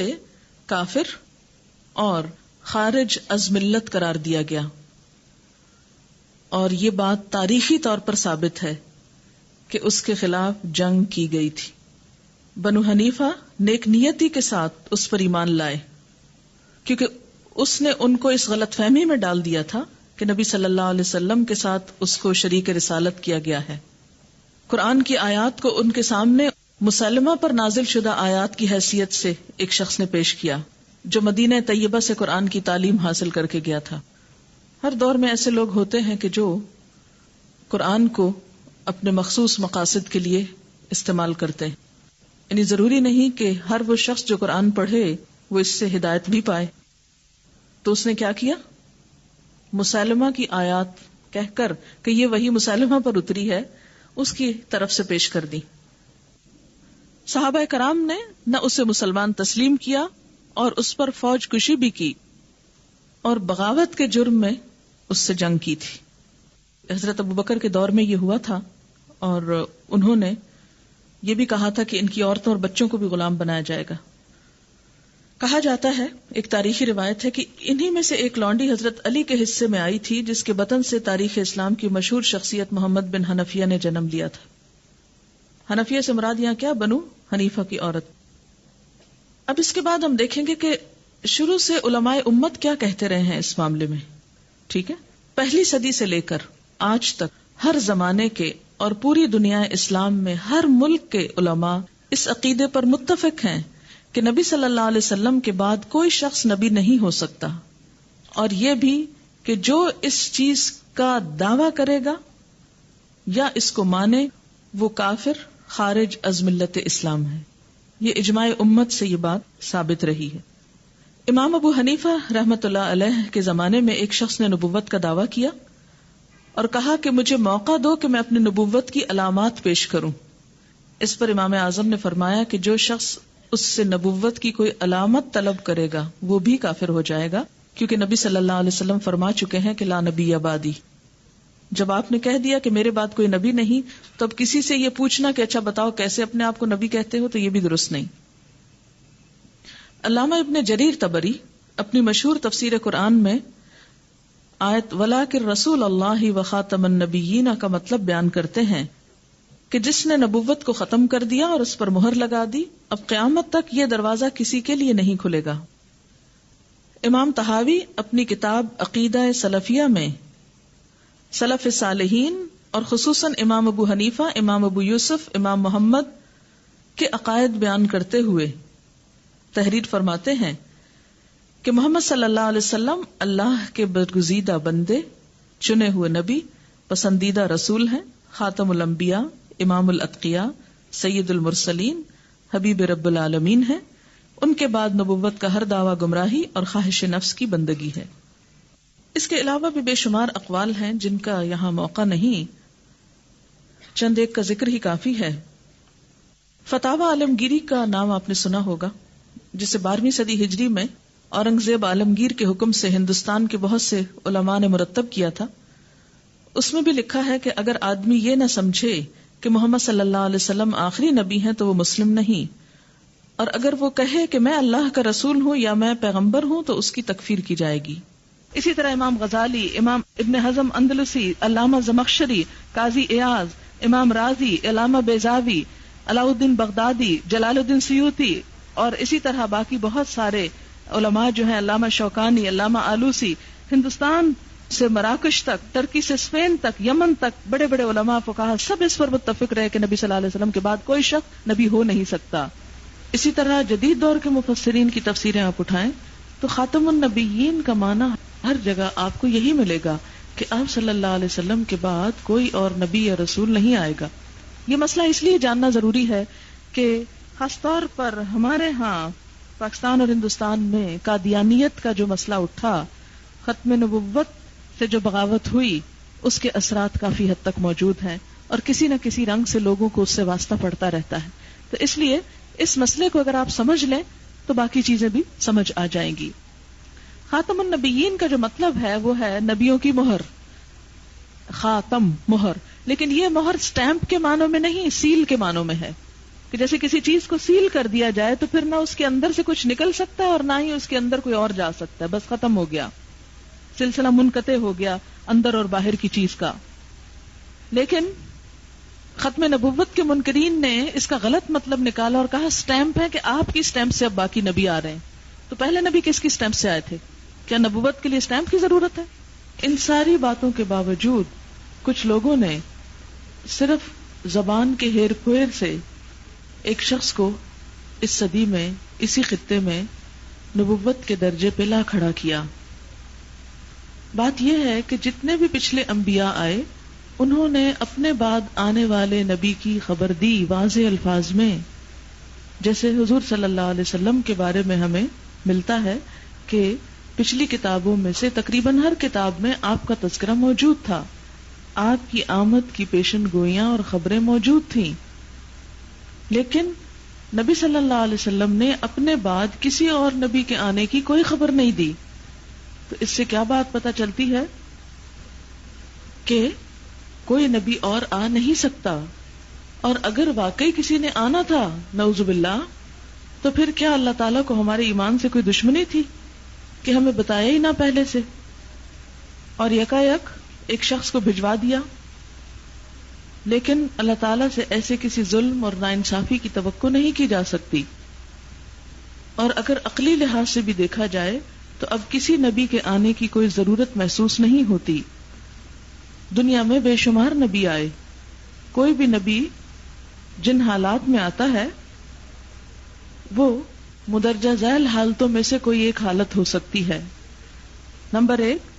کافر اور خارج از ملت قرار دیا گیا، اور یہ بات تاریخی طور پر ثابت ہے کہ اس کے خلاف جنگ کی گئی تھی۔ بنو حنیفہ نیک نیتی کے ساتھ اس پر ایمان لائے، کیونکہ اس نے ان کو اس غلط فہمی میں ڈال دیا تھا کہ نبی صلی اللہ علیہ وسلم کے ساتھ اس کو شریک رسالت کیا گیا ہے۔ قرآن کی آیات کو ان کے سامنے مسلمہ پر نازل شدہ آیات کی حیثیت سے ایک شخص نے پیش کیا جو مدینہ طیبہ سے قرآن کی تعلیم حاصل کر کے گیا تھا۔ ہر دور میں ایسے لوگ ہوتے ہیں کہ جو قرآن کو اپنے مخصوص مقاصد کے لیے استعمال کرتے ہیں، یعنی ضروری نہیں کہ ہر وہ شخص جو قرآن پڑھے وہ اس سے ہدایت بھی پائے۔ تو اس نے کیا کیا؟ مسلمہ کی آیات کہہ کر کہ یہ وہی مسلمہ پر اتری ہے اس کی طرف سے پیش کر دی۔ صحابہ کرام نے نہ اسے مسلمان تسلیم کیا اور اس پر فوج کشی بھی کی، اور بغاوت کے جرم میں اس سے جنگ کی تھی. حضرت ابوبکر کے دور میں یہ ہوا تھا، اور انہوں نے یہ بھی کہا تھا کہ ان کی عورتوں اور بچوں کو بھی غلام بنایا جائے گا. کہا جاتا ہے، ایک تاریخی روایت ہے کہ انہی میں سے ایک لونڈی حضرت علی کے حصے میں آئی تھی، جس کے بطن سے تاریخ اسلام کی مشہور شخصیت محمد بن حنفیہ نے جنم لیا تھا. حنفیہ سے مراد یہاں کیا؟ بنو حنیفہ کی عورت. اب اس کے بعد ہم دیکھیں گے کہ شروع سے علماء امت کیا کہتے رہے ہیں اس معاملے میں. ٹھیک ہے، پہلی صدی سے لے کر آج تک ہر زمانے کے اور پوری دنیا اسلام میں ہر ملک کے علماء اس عقیدے پر متفق ہیں کہ نبی صلی اللہ علیہ وسلم کے بعد کوئی شخص نبی نہیں ہو سکتا، اور یہ بھی کہ جو اس چیز کا دعویٰ کرے گا یا اس کو مانے وہ کافر خارج از ملت اسلام ہے. یہ اجماع امت سے یہ بات ثابت رہی ہے. امام ابو حنیفہ رحمۃ اللہ علیہ کے زمانے میں ایک شخص نے نبوت کا دعویٰ کیا اور کہا کہ مجھے موقع دو کہ میں اپنی نبوت کی علامات پیش کروں. اس پر امام اعظم نے فرمایا کہ جو شخص اس سے نبوت کی کوئی علامت طلب کرے گا وہ بھی کافر ہو جائے گا، کیونکہ نبی صلی اللہ علیہ وسلم فرما چکے ہیں کہ لا نبی بعدی. جب آپ نے کہہ دیا کہ میرے بعد کوئی نبی نہیں، تو اب کسی سے یہ پوچھنا کہ اچھا بتاؤ کیسے اپنے آپ کو نبی کہتے ہو، تو یہ بھی درست نہیں. علامہ ابن جریر طبری اپنی مشہور تفسیر قرآن میں آیت وَلَٰكِن رَسُولَ اللَّهِ وَخَاتَمَ النَّبِيِّينَ کا مطلب بیان کرتے ہیں کہ جس نے نبوت کو ختم کر دیا اور اس پر مہر لگا دی، اب قیامت تک یہ دروازہ کسی کے لیے نہیں کھلے گا. امام طحاوی اپنی کتاب عقیدہ سلفیہ میں سلف صالحین اور خصوصاً امام ابو حنیفہ، امام ابو یوسف، امام محمد کے عقائد بیان کرتے ہوئے تحریر فرماتے ہیں کہ محمد صلی اللہ علیہ وسلم اللہ کے برگزیدہ بندے، چنے ہوئے نبی، پسندیدہ رسول ہیں، خاتم الانبیاء، امام الاتقیاء، سید المرسلین، حبیب رب العالمین ہیں. ان کے بعد نبوت کا ہر دعویٰ گمراہی اور خواہش نفس کی بندگی ہے. اس کے علاوہ بھی بے شمار اقوال ہیں جن کا یہاں موقع نہیں، چند ایک کا ذکر ہی کافی ہے. فتاوی عالمگیری کا نام آپ نے سنا ہوگا، جسے 12ویں صدی ہجری میں اورنگزیب عالمگیر کے حکم سے ہندوستان کے بہت سے علماء نے مرتب کیا تھا. اس میں بھی لکھا ہے کہ اگر آدمی یہ نہ سمجھے کہ محمد صلی اللہ علیہ وسلم آخری نبی ہیں تو وہ مسلم نہیں، اور اگر وہ کہے کہ میں اللہ کا رسول ہوں یا میں پیغمبر ہوں تو اس کی تکفیر کی جائے گی. اسی طرح امام غزالی، امام ابن حزم اندلسی، علامہ زمخشری، قاضی ایاز، امام رازی، علامہ بیضاوی، علاء الدین بغدادی، جلال الدین سیوطی، اور اسی طرح باقی بہت سارے علماء جو ہیں، علامہ شوکانی، علامہ آلوسی، ہندوستان سے مراکش تک، ترکی سے اسپین تک، یمن تک بڑے بڑے علماء فقہا سب اس پر متفق رہے کہ نبی صلی اللہ علیہ وسلم کے بعد کوئی شخص نبی ہو نہیں سکتا. اسی طرح جدید دور کے مفسرین کی تفسیریں آپ اٹھائیں تو خاتم النبیین کا معنی ہر جگہ آپ کو یہی ملے گا کہ آپ صلی اللہ علیہ وسلم کے بعد کوئی اور نبی یا رسول نہیں آئے گا. یہ مسئلہ اس لیے جاننا ضروری ہے کہ خاص طور پر ہمارے ہاں پاکستان اور ہندوستان میں قادیانیت کا جو مسئلہ اٹھا، ختم نبوت سے جو بغاوت ہوئی، اس کے اثرات کافی حد تک موجود ہیں اور کسی نہ کسی رنگ سے لوگوں کو اس سے واسطہ پڑتا رہتا ہے. تو اس لیے اس مسئلے کو اگر آپ سمجھ لیں تو باقی چیزیں بھی سمجھ آ جائیں گی. خاتم النبیین کا جو مطلب ہے وہ ہے نبیوں کی مہر، خاتم مہر، لیکن یہ مہر سٹیمپ کے معنوں میں نہیں، سیل کے معنوں میں ہے کہ جیسے کسی چیز کو سیل کر دیا جائے تو پھر نہ اس کے اندر سے کچھ نکل سکتا ہے اور نہ ہی اس کے اندر کوئی اور جا سکتا ہے، بس ختم ہو گیا، سلسلہ منقطع ہو گیا اندر اور باہر کی چیز کا. لیکن ختم نبوت کے منکرین نے اس کا غلط مطلب نکالا اور کہا سٹیمپ ہے کہ آپ کی سٹیمپ سے اب باقی نبی آ رہے ہیں. تو پہلے نبی کس کی سٹیمپ سے آئے تھے؟ کیا نبوت کے لیے سٹیمپ کی ضرورت ہے؟ ان ساری باتوں کے باوجود کچھ لوگوں نے صرف زبان کے ہیر پھیر سے ایک شخص کو اس صدی میں، اسی خطے میں نبوت کے درجے پہ لا کھڑا کیا. بات یہ ہے کہ جتنے بھی پچھلے انبیاء آئے انہوں نے اپنے بعد آنے والے نبی کی خبر دی واضح الفاظ میں. جیسے حضور صلی اللہ علیہ وسلم کے بارے میں ہمیں ملتا ہے کہ پچھلی کتابوں میں سے تقریباً ہر کتاب میں آپ کا تذکرہ موجود تھا، آپ کی آمد کی پیشن گوئیاں اور خبریں موجود تھیں، لیکن نبی صلی اللہ علیہ وسلم نے اپنے بعد کسی اور نبی کے آنے کی کوئی خبر نہیں دی. تو اس سے کیا بات پتہ چلتی ہے کہ کوئی نبی اور آ نہیں سکتا، اور اگر واقعی کسی نے آنا تھا نعوذ باللہ، تو پھر کیا اللہ تعالیٰ کو ہمارے ایمان سے کوئی دشمنی تھی کہ ہمیں بتایا ہی نہ پہلے سے، اور یکایک ایک شخص کو بھجوا دیا؟ لیکن اللہ تعالیٰ سے ایسے کسی ظلم اور ناانصافی کی توقع نہیں کی جا سکتی. اور اگر عقلی لحاظ سے بھی دیکھا جائے تو اب کسی نبی کے آنے کی کوئی ضرورت محسوس نہیں ہوتی. دنیا میں بے شمار نبی آئے، کوئی بھی نبی جن حالات میں آتا ہے وہ مدرجہ ذیل حالتوں میں سے کوئی ایک حالت ہو سکتی ہے. نمبر 1،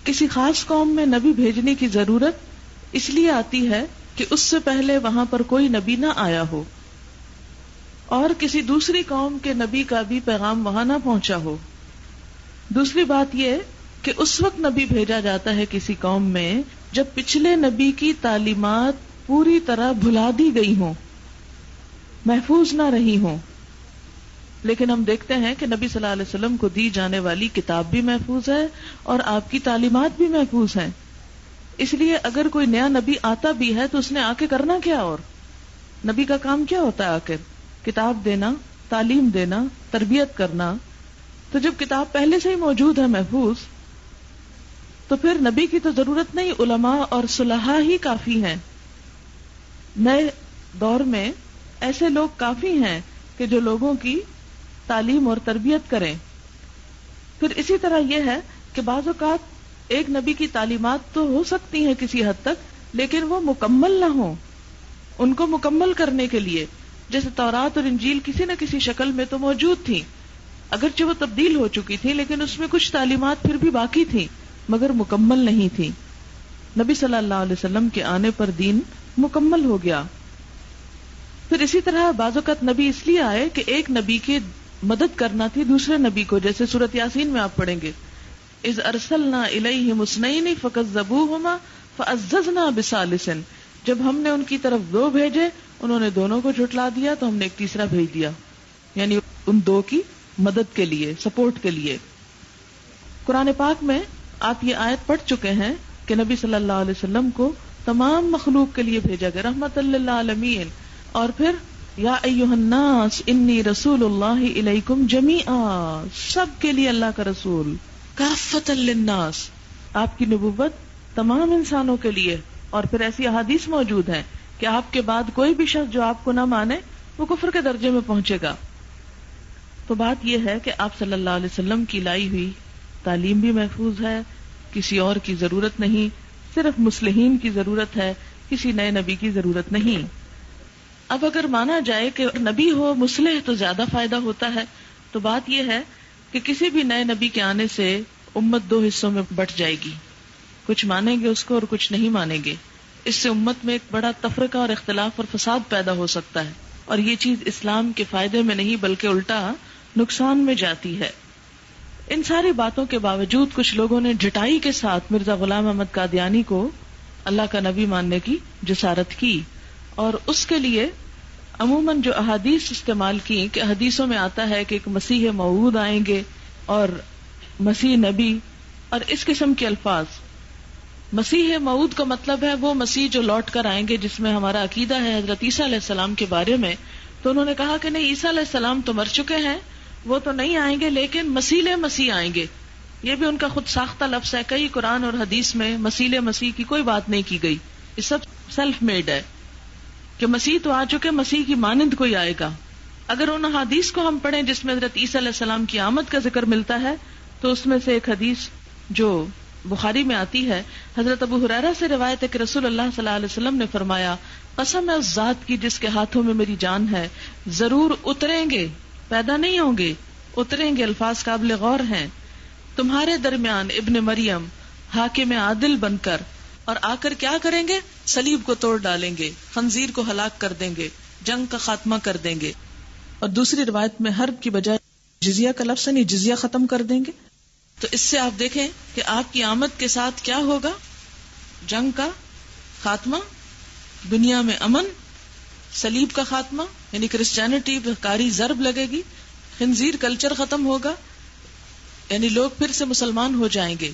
کسی خاص قوم میں نبی بھیجنے کی ضرورت اس لیے آتی ہے کہ اس سے پہلے وہاں پر کوئی نبی نہ آیا ہو، اور کسی دوسری قوم کے نبی کا بھی پیغام وہاں نہ پہنچا ہو. دوسری بات یہ کہ اس وقت نبی بھیجا جاتا ہے کسی قوم میں جب پچھلے نبی کی تعلیمات پوری طرح بھلا دی گئی ہوں، محفوظ نہ رہی ہوں. لیکن ہم دیکھتے ہیں کہ نبی صلی اللہ علیہ وسلم کو دی جانے والی کتاب بھی محفوظ ہے اور آپ کی تعلیمات بھی محفوظ ہیں. اس لیے اگر کوئی نیا نبی آتا بھی ہے تو اس نے آ کے کرنا کیا؟ اور نبی کا کام کیا ہوتا ہے؟ آ کے کتاب دینا، تعلیم دینا، تربیت کرنا. تو جب کتاب پہلے سے ہی موجود ہے محفوظ، تو پھر نبی کی تو ضرورت نہیں، علماء اور صلحاء ہی کافی ہیں. نئے دور میں ایسے لوگ کافی ہیں کہ جو لوگوں کی تعلیم اور تربیت کریں. پھر اسی طرح یہ ہے کہ بعض اوقات ایک نبی کی تعلیمات تو ہو سکتی ہیں کسی حد تک، لیکن وہ مکمل نہ ہوں. ان کو مکمل کرنے کے لیے جیسے تورات اور انجیل کسی نہ کسی شکل میں تو موجود تھی، اگرچہ وہ تبدیل ہو چکی تھی، لیکن اس میں کچھ تعلیمات پھر بھی باقی تھی مگر مکمل نہیں تھی. نبی صلی اللہ علیہ وسلم کے آنے پر دین مکمل ہو گیا. پھر اسی طرح بعض اوقات نبی اس لیے آئے کہ ایک نبی کی مدد کرنا تھی دوسرے نبی کو، جیسے سورۃ یاسین میں آپ پڑھیں گے، اذ ارسلنا الیہم اثنین فکذبوہما فعززنا بثالث، جب ہم نے ان کی طرف 2 بھیجے، انہوں نے دونوں کو جھٹلا دیا تو ہم نے ایک تیسرا بھیج دیا، یعنی ان 2 کی مدد کے لیے، سپورٹ کے لیے. قرآن پاک میں آپ یہ آیت پڑھ چکے ہیں کہ نبی صلی اللہ علیہ وسلم کو تمام مخلوق کے لیے بھیجا گیا، رحمت للعالمین. اور پھر یا ایھا الناس انی رسول اللہ الیکم جمیعا، سب کے لیے اللہ کا رسول، کافۃ للناس، آپ کی نبوت تمام انسانوں کے لیے. اور پھر ایسی احادیث موجود ہیں کہ آپ کے بعد کوئی بھی شخص جو آپ کو نہ مانے وہ کفر کے درجے میں پہنچے گا. تو بات یہ ہے کہ آپ صلی اللہ علیہ وسلم کی لائی ہوئی تعلیم بھی محفوظ ہے، کسی اور کی ضرورت نہیں، صرف مصلحین کی ضرورت ہے، کسی نئے نبی کی ضرورت نہیں. اب اگر مانا جائے کہ نبی ہو مصلح تو زیادہ فائدہ ہوتا ہے، تو بات یہ ہے کہ کسی بھی نئے نبی کے آنے سے امت 2 حصوں میں بٹ جائے گی، کچھ مانیں گے اس کو اور کچھ نہیں مانیں گے. اس سے امت میں ایک بڑا تفرقہ اور اختلاف اور فساد پیدا ہو سکتا ہے، اور یہ چیز اسلام کے فائدے میں نہیں بلکہ الٹا نقصان میں جاتی ہے. ان ساری باتوں کے باوجود کچھ لوگوں نے جٹائی کے ساتھ مرزا غلام احمد قادیانی کو اللہ کا نبی ماننے کی جسارت کی، اور اس کے لیے عموماً جو احادیث استعمال کی کہ حدیثوں میں آتا ہے کہ ایک مسیح موعود آئیں گے اور مسیح نبی، اور اس قسم کے الفاظ. مسیح موعود کا مطلب ہے وہ مسیح جو لوٹ کر آئیں گے، جس میں ہمارا عقیدہ ہے حضرت عیسیٰ علیہ السلام کے بارے میں. تو انہوں نے کہا کہ نہیں، عیسیٰ علیہ السلام تو مر چکے ہیں، وہ تو نہیں آئیں گے، لیکن مسیح آئیں گے. یہ بھی ان کا خود ساختہ لفظ ہے، کئی قرآن اور حدیث میں مسیح کی کوئی بات نہیں کی گئی، یہ سب سیلف میڈ ہے کہ مسیح تو آ چکے، مسیح کی مانند کوئی آئے گا. اگر ان حدیث کو ہم پڑھیں جس میں حضرت عیسیٰ علیہ السلام کی آمد کا ذکر ملتا ہے، تو اس میں سے ایک حدیث جو بخاری میں آتی ہے، حضرت ابو ہریرہ سے روایت ہے کہ رسول اللہ صلی اللہ علیہ وسلم نے فرمایا، قسم ہے اس ذات کی جس کے ہاتھوں میں میری جان ہے، ضرور اتریں گے، پیدا نہیں ہوں گے، اتریں گے. الفاظ قابل غور ہیں. تمہارے درمیان ابن مریم حاکم عادل بن کر، اور آ کر کیا کریں گے؟ صلیب کو توڑ ڈالیں گے، خنزیر کو ہلاک کر دیں گے، جنگ کا خاتمہ کر دیں گے. اور دوسری روایت میں حرب کی بجائے جزیہ کا لفظ نہیں، جزیہ ختم کر دیں گے. تو اس سے آپ دیکھیں کہ آپ کی آمد کے ساتھ کیا ہوگا؟ جنگ کا خاتمہ، دنیا میں امن، صلیب کا خاتمہ یعنی کرسچینٹی کاری ضرب لگے گی، خنزیر کلچر ختم ہوگا. یعنی لوگ پھر سے مسلمان ہو جائیں گے.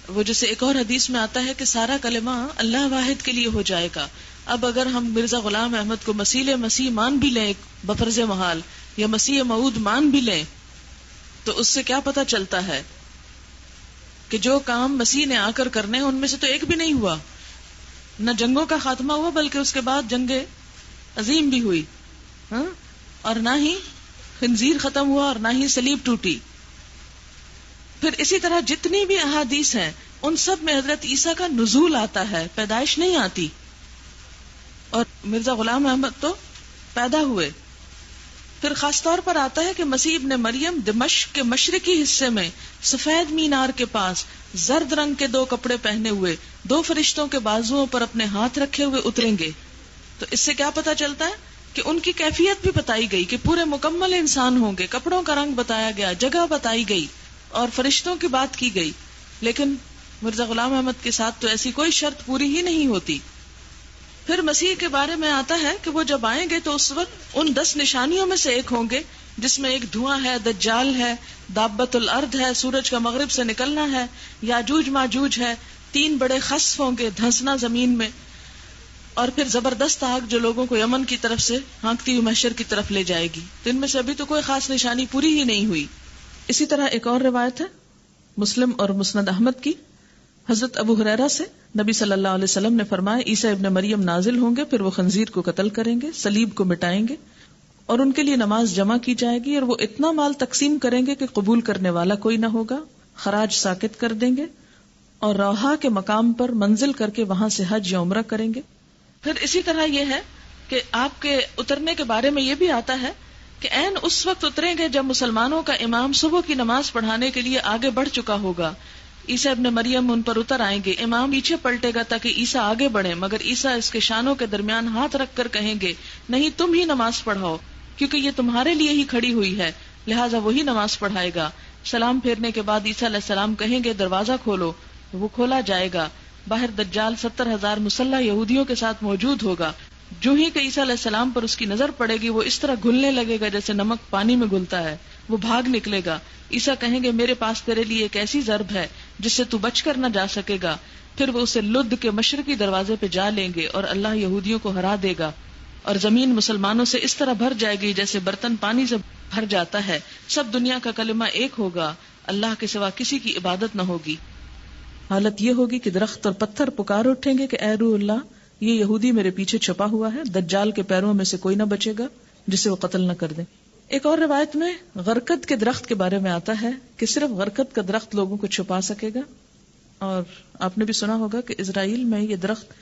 وہ جیسے ایک اور حدیث میں آتا ہے کہ سارا کلمہ اللہ واحد کے لیے ہو جائے گا. اب اگر ہم مرزا غلام احمد کو مسیح مان بھی لیں بفرض محال، یا مسیح موعود مان بھی لیں، تو اس سے کیا پتہ چلتا ہے کہ جو کام مسیح نے آ کر کرنے ان میں سے تو ایک بھی نہیں ہوا. نہ جنگوں کا خاتمہ ہوا، بلکہ اس کے بعد جنگ عظیم بھی ہوئی، اور نہ ہی خنزیر ختم ہوا اور نہ ہی صلیب ٹوٹی. پھر اسی طرح جتنی بھی احادیث ہیں ان سب میں حضرت عیسیٰ کا نزول آتا ہے، پیدائش نہیں آتی. اور مرزا غلام احمد تو پیدا ہوئے. پھر خاص طور پر آتا ہے کہ مسیح ابن مریم دمشق کے مشرقی حصے میں سفید مینار کے پاس زرد رنگ کے 2 کپڑے پہنے ہوئے 2 فرشتوں کے بازوؤں پر اپنے ہاتھ رکھے ہوئے اتریں گے. تو اس سے کیا پتا چلتا ہے کہ ان کی کیفیت بھی بتائی گئی کہ پورے مکمل انسان ہوں گے. کپڑوں کا رنگ بتایا گیا، جگہ بتائی گئی اور فرشتوں کی بات کی گئی. لیکن مرزا غلام احمد کے ساتھ تو ایسی کوئی شرط پوری ہی نہیں ہوتی. پھر مسیح کے بارے میں آتا ہے کہ وہ جب آئیں گے تو اس وقت ان 10 نشانیوں میں سے ایک ہوں گے، جس میں ایک دھواں ہے، دجال ہے، دابت الارض ہے، سورج کا مغرب سے نکلنا ہے، یاجوج ماجوج ہے، 3 بڑے خسف ہوں گے، دھنسنا زمین میں، اور پھر زبردست آگ جو لوگوں کو یمن کی طرف سے ہانکتی ہوئی محشر کی طرف لے جائے گی. تو ان میں سے ابھی تو کوئی خاص نشانی پوری ہی نہیں ہوئی. اسی طرح ایک اور روایت ہے مسلم اور مسند احمد کی، حضرت ابو ہریرہ سے، نبی صلی اللہ علیہ وسلم نے فرمایا عیسیٰ ابن مریم نازل ہوں گے، پھر وہ خنزیر کو قتل کریں گے، صلیب کو مٹائیں گے، اور ان کے لیے نماز جمع کی جائے گی، اور وہ اتنا مال تقسیم کریں گے کہ قبول کرنے والا کوئی نہ ہوگا، خراج ساکت کر دیں گے، اور روحا کے مقام پر منزل کر کے وہاں سے حج یا عمرہ کریں گے. پھر اسی طرح یہ ہے کہ آپ کے اترنے کے بارے میں یہ بھی آتا ہے کہ عین اس وقت اتریں گے جب مسلمانوں کا امام صبح کی نماز پڑھانے کے لیے آگے بڑھ چکا ہوگا. عیسیٰ ابن مریم ان پر اتر آئیں گے، امام پیچھے پلٹے گا تاکہ عیسیٰ آگے بڑھے، مگر عیسیٰ اس کے شانوں کے درمیان ہاتھ رکھ کر کہیں گے نہیں، تم ہی نماز پڑھاؤ، کیونکہ یہ تمہارے لیے ہی کھڑی ہوئی ہے، لہٰذا وہی نماز پڑھائے گا. سلام پھیرنے کے بعد عیسیٰ علیہ السلام کہیں گے دروازہ کھولو، وہ کھولا جائے گا. باہر دجال 70,000 مسلح یہودیوں کے ساتھ موجود ہوگا. جو ہی کہ عیسیٰ علیہ السلام پر اس کی نظر پڑے گی وہ اس طرح گھلنے لگے گا جیسے نمک پانی میں گھلتا ہے، وہ بھاگ نکلے گا. عیسیٰ کہیں گے میرے پاس تیرے لیے ایک ایسی ضرب ہے جس سے تو بچ کر نہ جا سکے گا. پھر وہ اسے لد کے مشرقی دروازے پہ جا لیں گے اور اللہ یہودیوں کو ہرا دے گا، اور زمین مسلمانوں سے اس طرح بھر جائے گی جیسے برتن پانی سے بھر جاتا ہے. سب دنیا کا کلمہ ایک ہوگا، اللہ کے سوا کسی کی عبادت نہ ہوگی. حالت یہ ہوگی کہ درخت اور پتھر پکار اٹھیں گے کہ اے روح اللہ، یہ یہودی میرے پیچھے چھپا ہوا ہے، دجال کے پیروں میں سے کوئی نہ بچے گا جسے وہ قتل نہ کر دے. ایک اور روایت میں غرقد کے درخت کے بارے میں آتا ہے کہ صرف غرقد کا درخت لوگوں کو چھپا سکے گا. اور آپ نے بھی سنا ہوگا کہ اسرائیل میں یہ درخت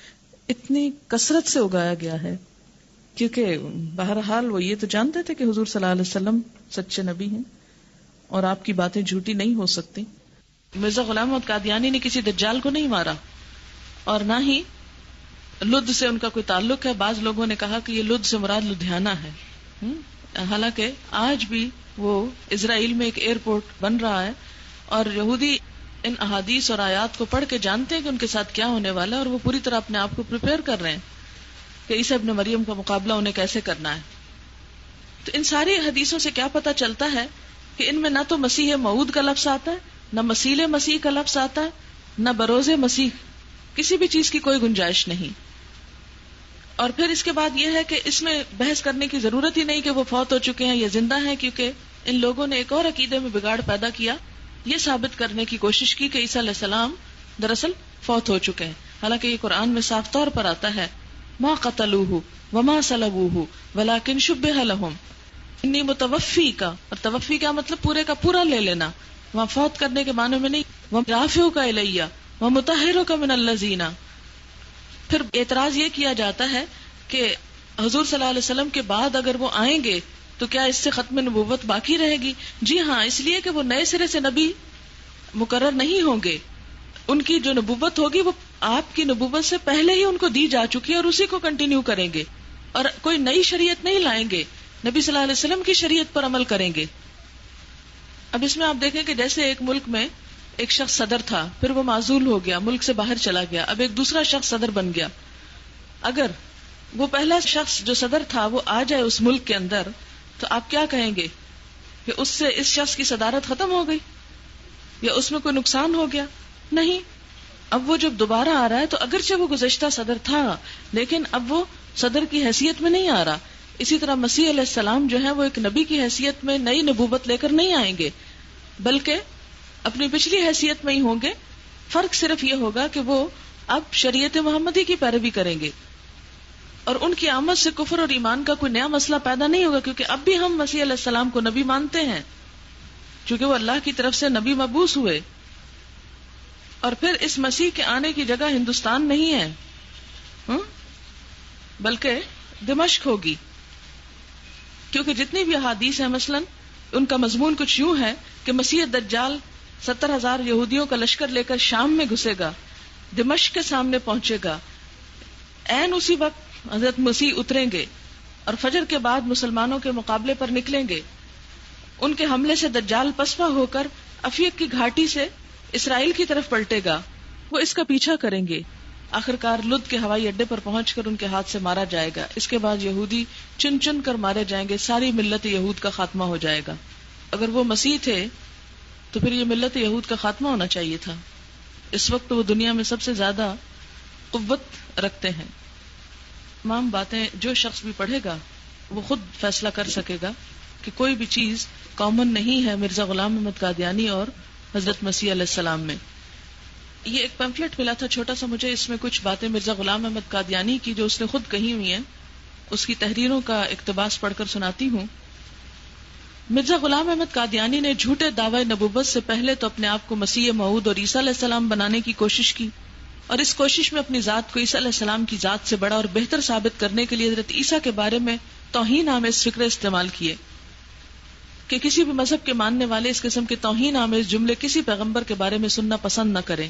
اتنی کثرت سے اگایا گیا ہے کیونکہ بہرحال وہ یہ تو جانتے تھے کہ حضور صلی اللہ علیہ وسلم سچے نبی ہیں اور آپ کی باتیں جھوٹی نہیں ہو سکتی. مرزا غلام احمد قادیانی نے کسی دجال کو نہیں مارا، اور نہ ہی لد سے ان کا کوئی تعلق ہے. بعض لوگوں نے کہا کہ یہ لد سے مراد لدھیانہ ہے، حالانکہ آج بھی وہ اسرائیل میں ایک ایئرپورٹ بن رہا ہے، اور یہودی ان احادیث اور آیات کو پڑھ کے جانتے ہیں کہ ان کے ساتھ کیا ہونے والا ہے، اور وہ پوری طرح اپنے آپ کو پریپیئر کر رہے ہیں کہ عیسیٰ ابن مریم کا مقابلہ انہیں کیسے کرنا ہے. تو ان ساری حدیثوں سے کیا پتہ چلتا ہے کہ ان میں نہ تو مسیح موعود کا لفظ آتا ہے، نہ مسیل مسیح کا لفظ آتا ہے، نہ بروز مسیح، کسی بھی چیز کی کوئی گنجائش نہیں. اور پھر اس کے بعد یہ ہے کہ اس میں بحث کرنے کی ضرورت ہی نہیں کہ وہ فوت ہو چکے ہیں یا زندہ ہیں، کیونکہ ان لوگوں نے ایک اور عقیدے میں بگاڑ پیدا کیا، یہ ثابت کرنے کی کوشش کی کہ عیسیٰ علیہ السلام دراصل فوت ہو چکے ہیں. حالانکہ یہ قرآن میں صاف طور پر آتا ہے ما قتلوہ وما صلبوہ ولکن شبہ لہم، انی متوفی کا، اور توفی کا مطلب پورے کا پورا لے لینا، وہاں فوت کرنے کے معنی میں نہیں، رافعک الیہ ومطہرک من الذین. پھر اعتراض یہ کیا جاتا ہے کہ حضور صلی اللہ علیہ وسلم کے بعد اگر وہ آئیں گے تو کیا اس سے ختم نبوت باقی رہے گی؟ جی ہاں، اس لیے کہ وہ نئے سرے سے نبی مقرر نہیں ہوں گے. ان کی جو نبوت ہوگی وہ آپ کی نبوت سے پہلے ہی ان کو دی جا چکی ہے اور اسی کو کنٹینیو کریں گے، اور کوئی نئی شریعت نہیں لائیں گے، نبی صلی اللہ علیہ وسلم کی شریعت پر عمل کریں گے. اب اس میں آپ دیکھیں کہ جیسے ایک ملک میں ایک شخص صدر تھا، پھر وہ معزول ہو گیا، ملک سے باہر چلا گیا، اب ایک دوسرا شخص صدر بن گیا. اگر وہ پہلا شخص جو صدر تھا وہ آ جائے اس ملک کے اندر تو آپ کیا کہیں گے کہ اس سے اس شخص کی صدارت ختم ہو گئی یا اس میں کوئی نقصان ہو گیا. نہیں، اب وہ جب دوبارہ آ رہا ہے تو اگرچہ وہ گزشتہ صدر تھا لیکن اب وہ صدر کی حیثیت میں نہیں آ رہا. اسی طرح مسیح علیہ السلام جو ہے وہ ایک نبی کی حیثیت میں نئی نبوت لے کر نہیں آئیں گے بلکہ اپنی پچھلی حیثیت میں ہی ہوں گے. فرق صرف یہ ہوگا کہ وہ اب شریعت محمدی کی پیروی کریں گے اور ان کی آمد سے کفر اور ایمان کا کوئی نیا مسئلہ پیدا نہیں ہوگا، کیونکہ اب بھی ہم مسیح علیہ السلام کو نبی مانتے ہیں کیونکہ وہ اللہ کی طرف سے نبی مبعوث ہوئے. اور پھر اس مسیح کے آنے کی جگہ ہندوستان نہیں ہے بلکہ دمشق ہوگی، کیونکہ جتنی بھی احادیث ہیں مثلا ان کا مضمون کچھ یوں ہے کہ مسیح دجال 70,000 یہودیوں کا لشکر لے کر شام میں گھسے گا، دمشق کے سامنے پہنچے گا، عین اسی وقت حضرت مسیح اتریں گے اور فجر کے بعد مسلمانوں کے مقابلے پر نکلیں گے. ان کے حملے سے دجال پسپا ہو کر افیق کی گھاٹی سے اسرائیل کی طرف پلٹے گا، وہ اس کا پیچھا کریں گے، آخرکار لد کے ہوائی اڈے پر پہنچ کر ان کے ہاتھ سے مارا جائے گا. اس کے بعد یہودی چن چن کر مارے جائیں گے، ساری ملت یہود کا خاتمہ ہو جائے گا. اگر وہ مسیح تھے تو پھر یہ ملت یہود کا خاتمہ ہونا چاہیے تھا. اس وقت وہ دنیا میں سب سے زیادہ قوت رکھتے ہیں. تمام باتیں جو شخص بھی پڑھے گا وہ خود فیصلہ کر سکے گا کہ کوئی بھی چیز کامن نہیں ہے مرزا غلام احمد قادیانی اور حضرت مسیح علیہ السلام میں. یہ ایک پیمفلیٹ ملا تھا چھوٹا سا مجھے، اس میں کچھ باتیں مرزا غلام احمد قادیانی کی جو اس نے خود کہی ہوئی ہیں، اس کی تحریروں کا اقتباس پڑھ کر سناتی ہوں. مرزا غلام احمد قادیانی نے جھوٹے دعوی نبوت سے پہلے تو اپنے آپ کو مسیح موعود اور عیسیٰ علیہ السلام بنانے کی کوشش کی، اور اس کوشش میں اپنی ذات کو عیسیٰ علیہ السلام کی ذات سے بڑا اور بہتر ثابت کرنے کے لیے حضرت عیسیٰ کے بارے میں توہین آمیز فکرے استعمال کیے کہ کسی بھی مذہب کے ماننے والے اس قسم کے توہین آمیز جملے کسی پیغمبر کے بارے میں سننا پسند نہ کریں.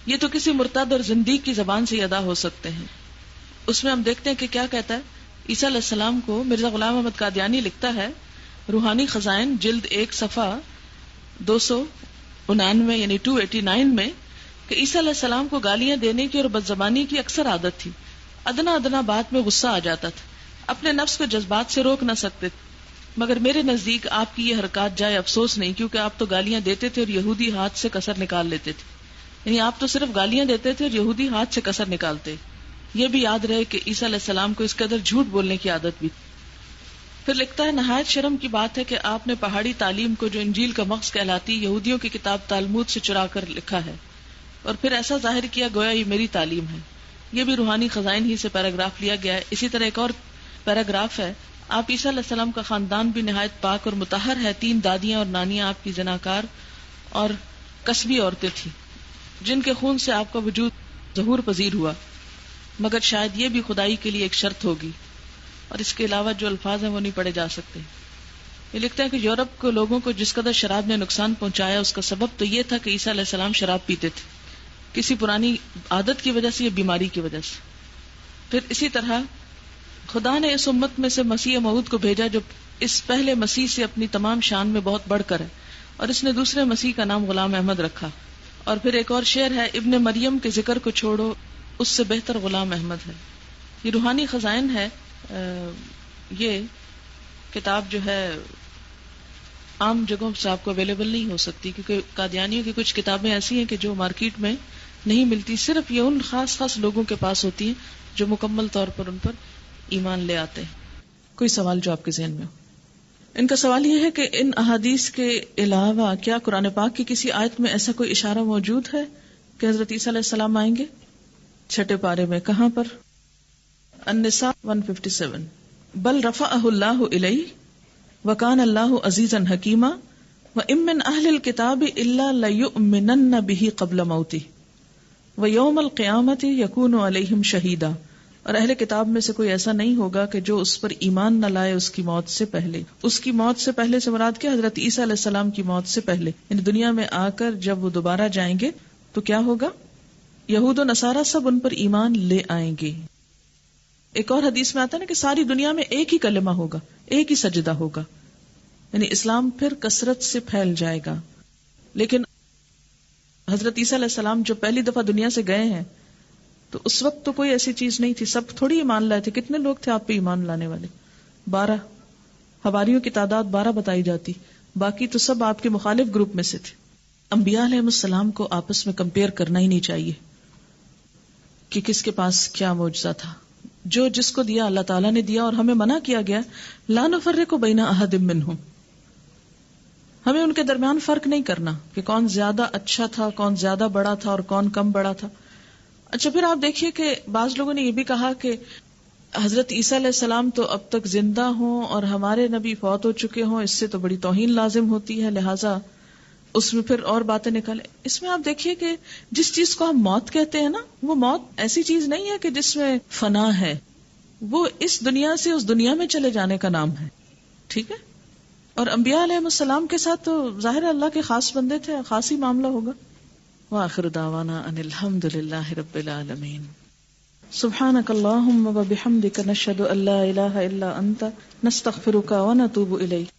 یہ تو کسی مرتد اور زندیق کی زبان سے ادا ہو سکتے ہیں. اس میں ہم دیکھتے ہیں کہ کیا کہتا ہے عیسیٰ علیہ السلام کو. مرزا غلام احمد قادیانی لکھتا ہے روحانی خزائن جلد 1 صفحہ 299 یعنی 289 میں کہ عیسیٰ علیہ السلام کو گالیاں دینے کی اور بدزبانی کی اکثر عادت تھی. ادنا ادنا بات میں غصہ آ جاتا تھا، اپنے نفس کو جذبات سے روک نہ سکتے، مگر میرے نزدیک آپ کی یہ حرکات جائے افسوس نہیں، کیونکہ آپ تو گالیاں دیتے تھے اور یہودی ہاتھ سے کسر نکال لیتے تھے. یعنی آپ تو صرف گالیاں دیتے تھے اور یہودی ہاتھ سے کسر نکالتے. یہ بھی یاد رہے کہ عیسیٰ علیہ السلام کو اس قدر جھوٹ بولنے کی عادت بھی. پھر لکھتا ہے نہایت شرم کی بات ہے کہ آپ نے پہاڑی تعلیم کو جو انجیل کا مغز کہلاتی یہودیوں کی کتاب تالمود سے چرا کر لکھا ہے اور پھر ایسا ظاہر کیا گویا یہ میری تعلیم ہے. یہ بھی روحانی خزائن ہی سے پیراگراف لیا گیا ہے. اسی طرح ایک اور پیراگراف ہے، آپ عیسیٰ علیہ السلام کا خاندان بھی نہایت پاک اور مطہر ہے. 3 دادیاں اور نانیاں آپ کی زناکار اور کسبی عورتیں تھیں جن کے خون سے آپ کا وجود ظہور پذیر ہوا، مگر شاید یہ بھی خدائی کے لیے ایک شرط ہوگی. اور اس کے علاوہ جو الفاظ ہیں وہ نہیں پڑھے جا سکتے. یہ لکھتا ہے کہ یورپ کو لوگوں کو جس قدر شراب نے نقصان پہنچایا اس کا سبب تو یہ تھا کہ عیسیٰ علیہ السلام شراب پیتے تھے، کسی پرانی عادت کی وجہ سے یا بیماری کی وجہ سے. پھر اسی طرح خدا نے اس امت میں سے مسیح موعود کو بھیجا جو اس پہلے مسیح سے اپنی تمام شان میں بہت بڑھ کر ہے، اور اس نے دوسرے مسیح کا نام غلام احمد رکھا. اور پھر ایک اور شعر ہے ابن مریم کے ذکر کو چھوڑو اس سے بہتر غلام احمد ہے. یہ روحانی خزائن ہے. یہ کتاب جو ہے عام جگہوں سے آپ کو اویلیبل نہیں ہو سکتی کیونکہ قادیانیوں کی کچھ کتابیں ایسی ہیں کہ جو مارکیٹ میں نہیں ملتی، صرف یہ ان خاص خاص لوگوں کے پاس ہوتی ہیں جو مکمل طور پر ان پر ایمان لے آتے ہیں. کوئی سوال جو آپ کے ذہن میں ہو؟ ان کا سوال یہ ہے کہ ان احادیث کے علاوہ کیا قرآن پاک کی کسی آیت میں ایسا کوئی اشارہ موجود ہے کہ حضرت عیسیٰ علیہ السلام آئیں گے؟ 6 پارے میں کہاں پر؟ النساء 157 بل رفعہ اللہ الیہ وکان اللہ عزیزا حکیما وان من اہل الکتاب الا لیؤمنن بہ قبل موتہ ویوم القیامۃ یکون علیہم شہیدا. اور اہل کتاب میں سے کوئی ایسا نہیں ہوگا کہ جو اس پر ایمان نہ لائے اس کی موت سے پہلے. اس کی موت سے پہلے سے مراد کیا؟ حضرت عیسیٰ علیہ السلام کی موت سے پہلے، یعنی دنیا میں آ کر جب وہ دوبارہ جائیں گے تو کیا ہوگا؟ یہود و نصارہ سب ان پر ایمان لے آئیں گے. ایک اور حدیث میں آتا ہے نا کہ ساری دنیا میں ایک ہی کلمہ ہوگا، ایک ہی سجدہ ہوگا، یعنی اسلام پھر کثرت سے پھیل جائے گا. لیکن حضرت عیسیٰ علیہ السلام جو پہلی دفعہ دنیا سے گئے ہیں تو اس وقت تو کوئی ایسی چیز نہیں تھی، سب تھوڑی ایمان لائے تھے. کتنے لوگ تھے آپ پہ ایمان لانے والے؟ 12. حواریوں کی تعداد 12 بتائی جاتی. باقی تو سب آپ کے مخالف گروپ میں سے تھے. انبیاء علیہ السلام کو آپس میں کمپیئر کرنا ہی نہیں چاہیے کہ کس کے پاس کیا معجزہ تھا. جو جس کو دیا اللہ تعالیٰ نے دیا، اور ہمیں منع کیا گیا لا نفرق بین احد منہم، ہمیں ان کے درمیان فرق نہیں کرنا کہ کون زیادہ اچھا تھا، کون زیادہ بڑا تھا اور کون کم بڑا تھا. اچھا، پھر آپ دیکھیے کہ بعض لوگوں نے یہ بھی کہا کہ حضرت عیسیٰ علیہ السلام تو اب تک زندہ ہوں اور ہمارے نبی فوت ہو چکے ہوں، اس سے تو بڑی توہین لازم ہوتی ہے، لہٰذا اس میں پھر اور باتیں نکلے. اس میں آپ دیکھیے کہ جس چیز کو ہم موت کہتے ہیں نا، وہ موت ایسی چیز نہیں ہے کہ جس میں فنا ہے، وہ اس دنیا سے اس دنیا میں چلے جانے کا نام ہے. ٹھیک ہے. اور انبیاء علیہ السلام کے ساتھ تو ظاہر اللہ کے خاص بندے تھے، خاص ہی معاملہ ہوگا. وآخر دعوانا ان الحمد للہ رب العالمین. سبحانک اللہم وبحمدک نشہد ان لا الہ الا انت نستغفرک ونتوب الیک.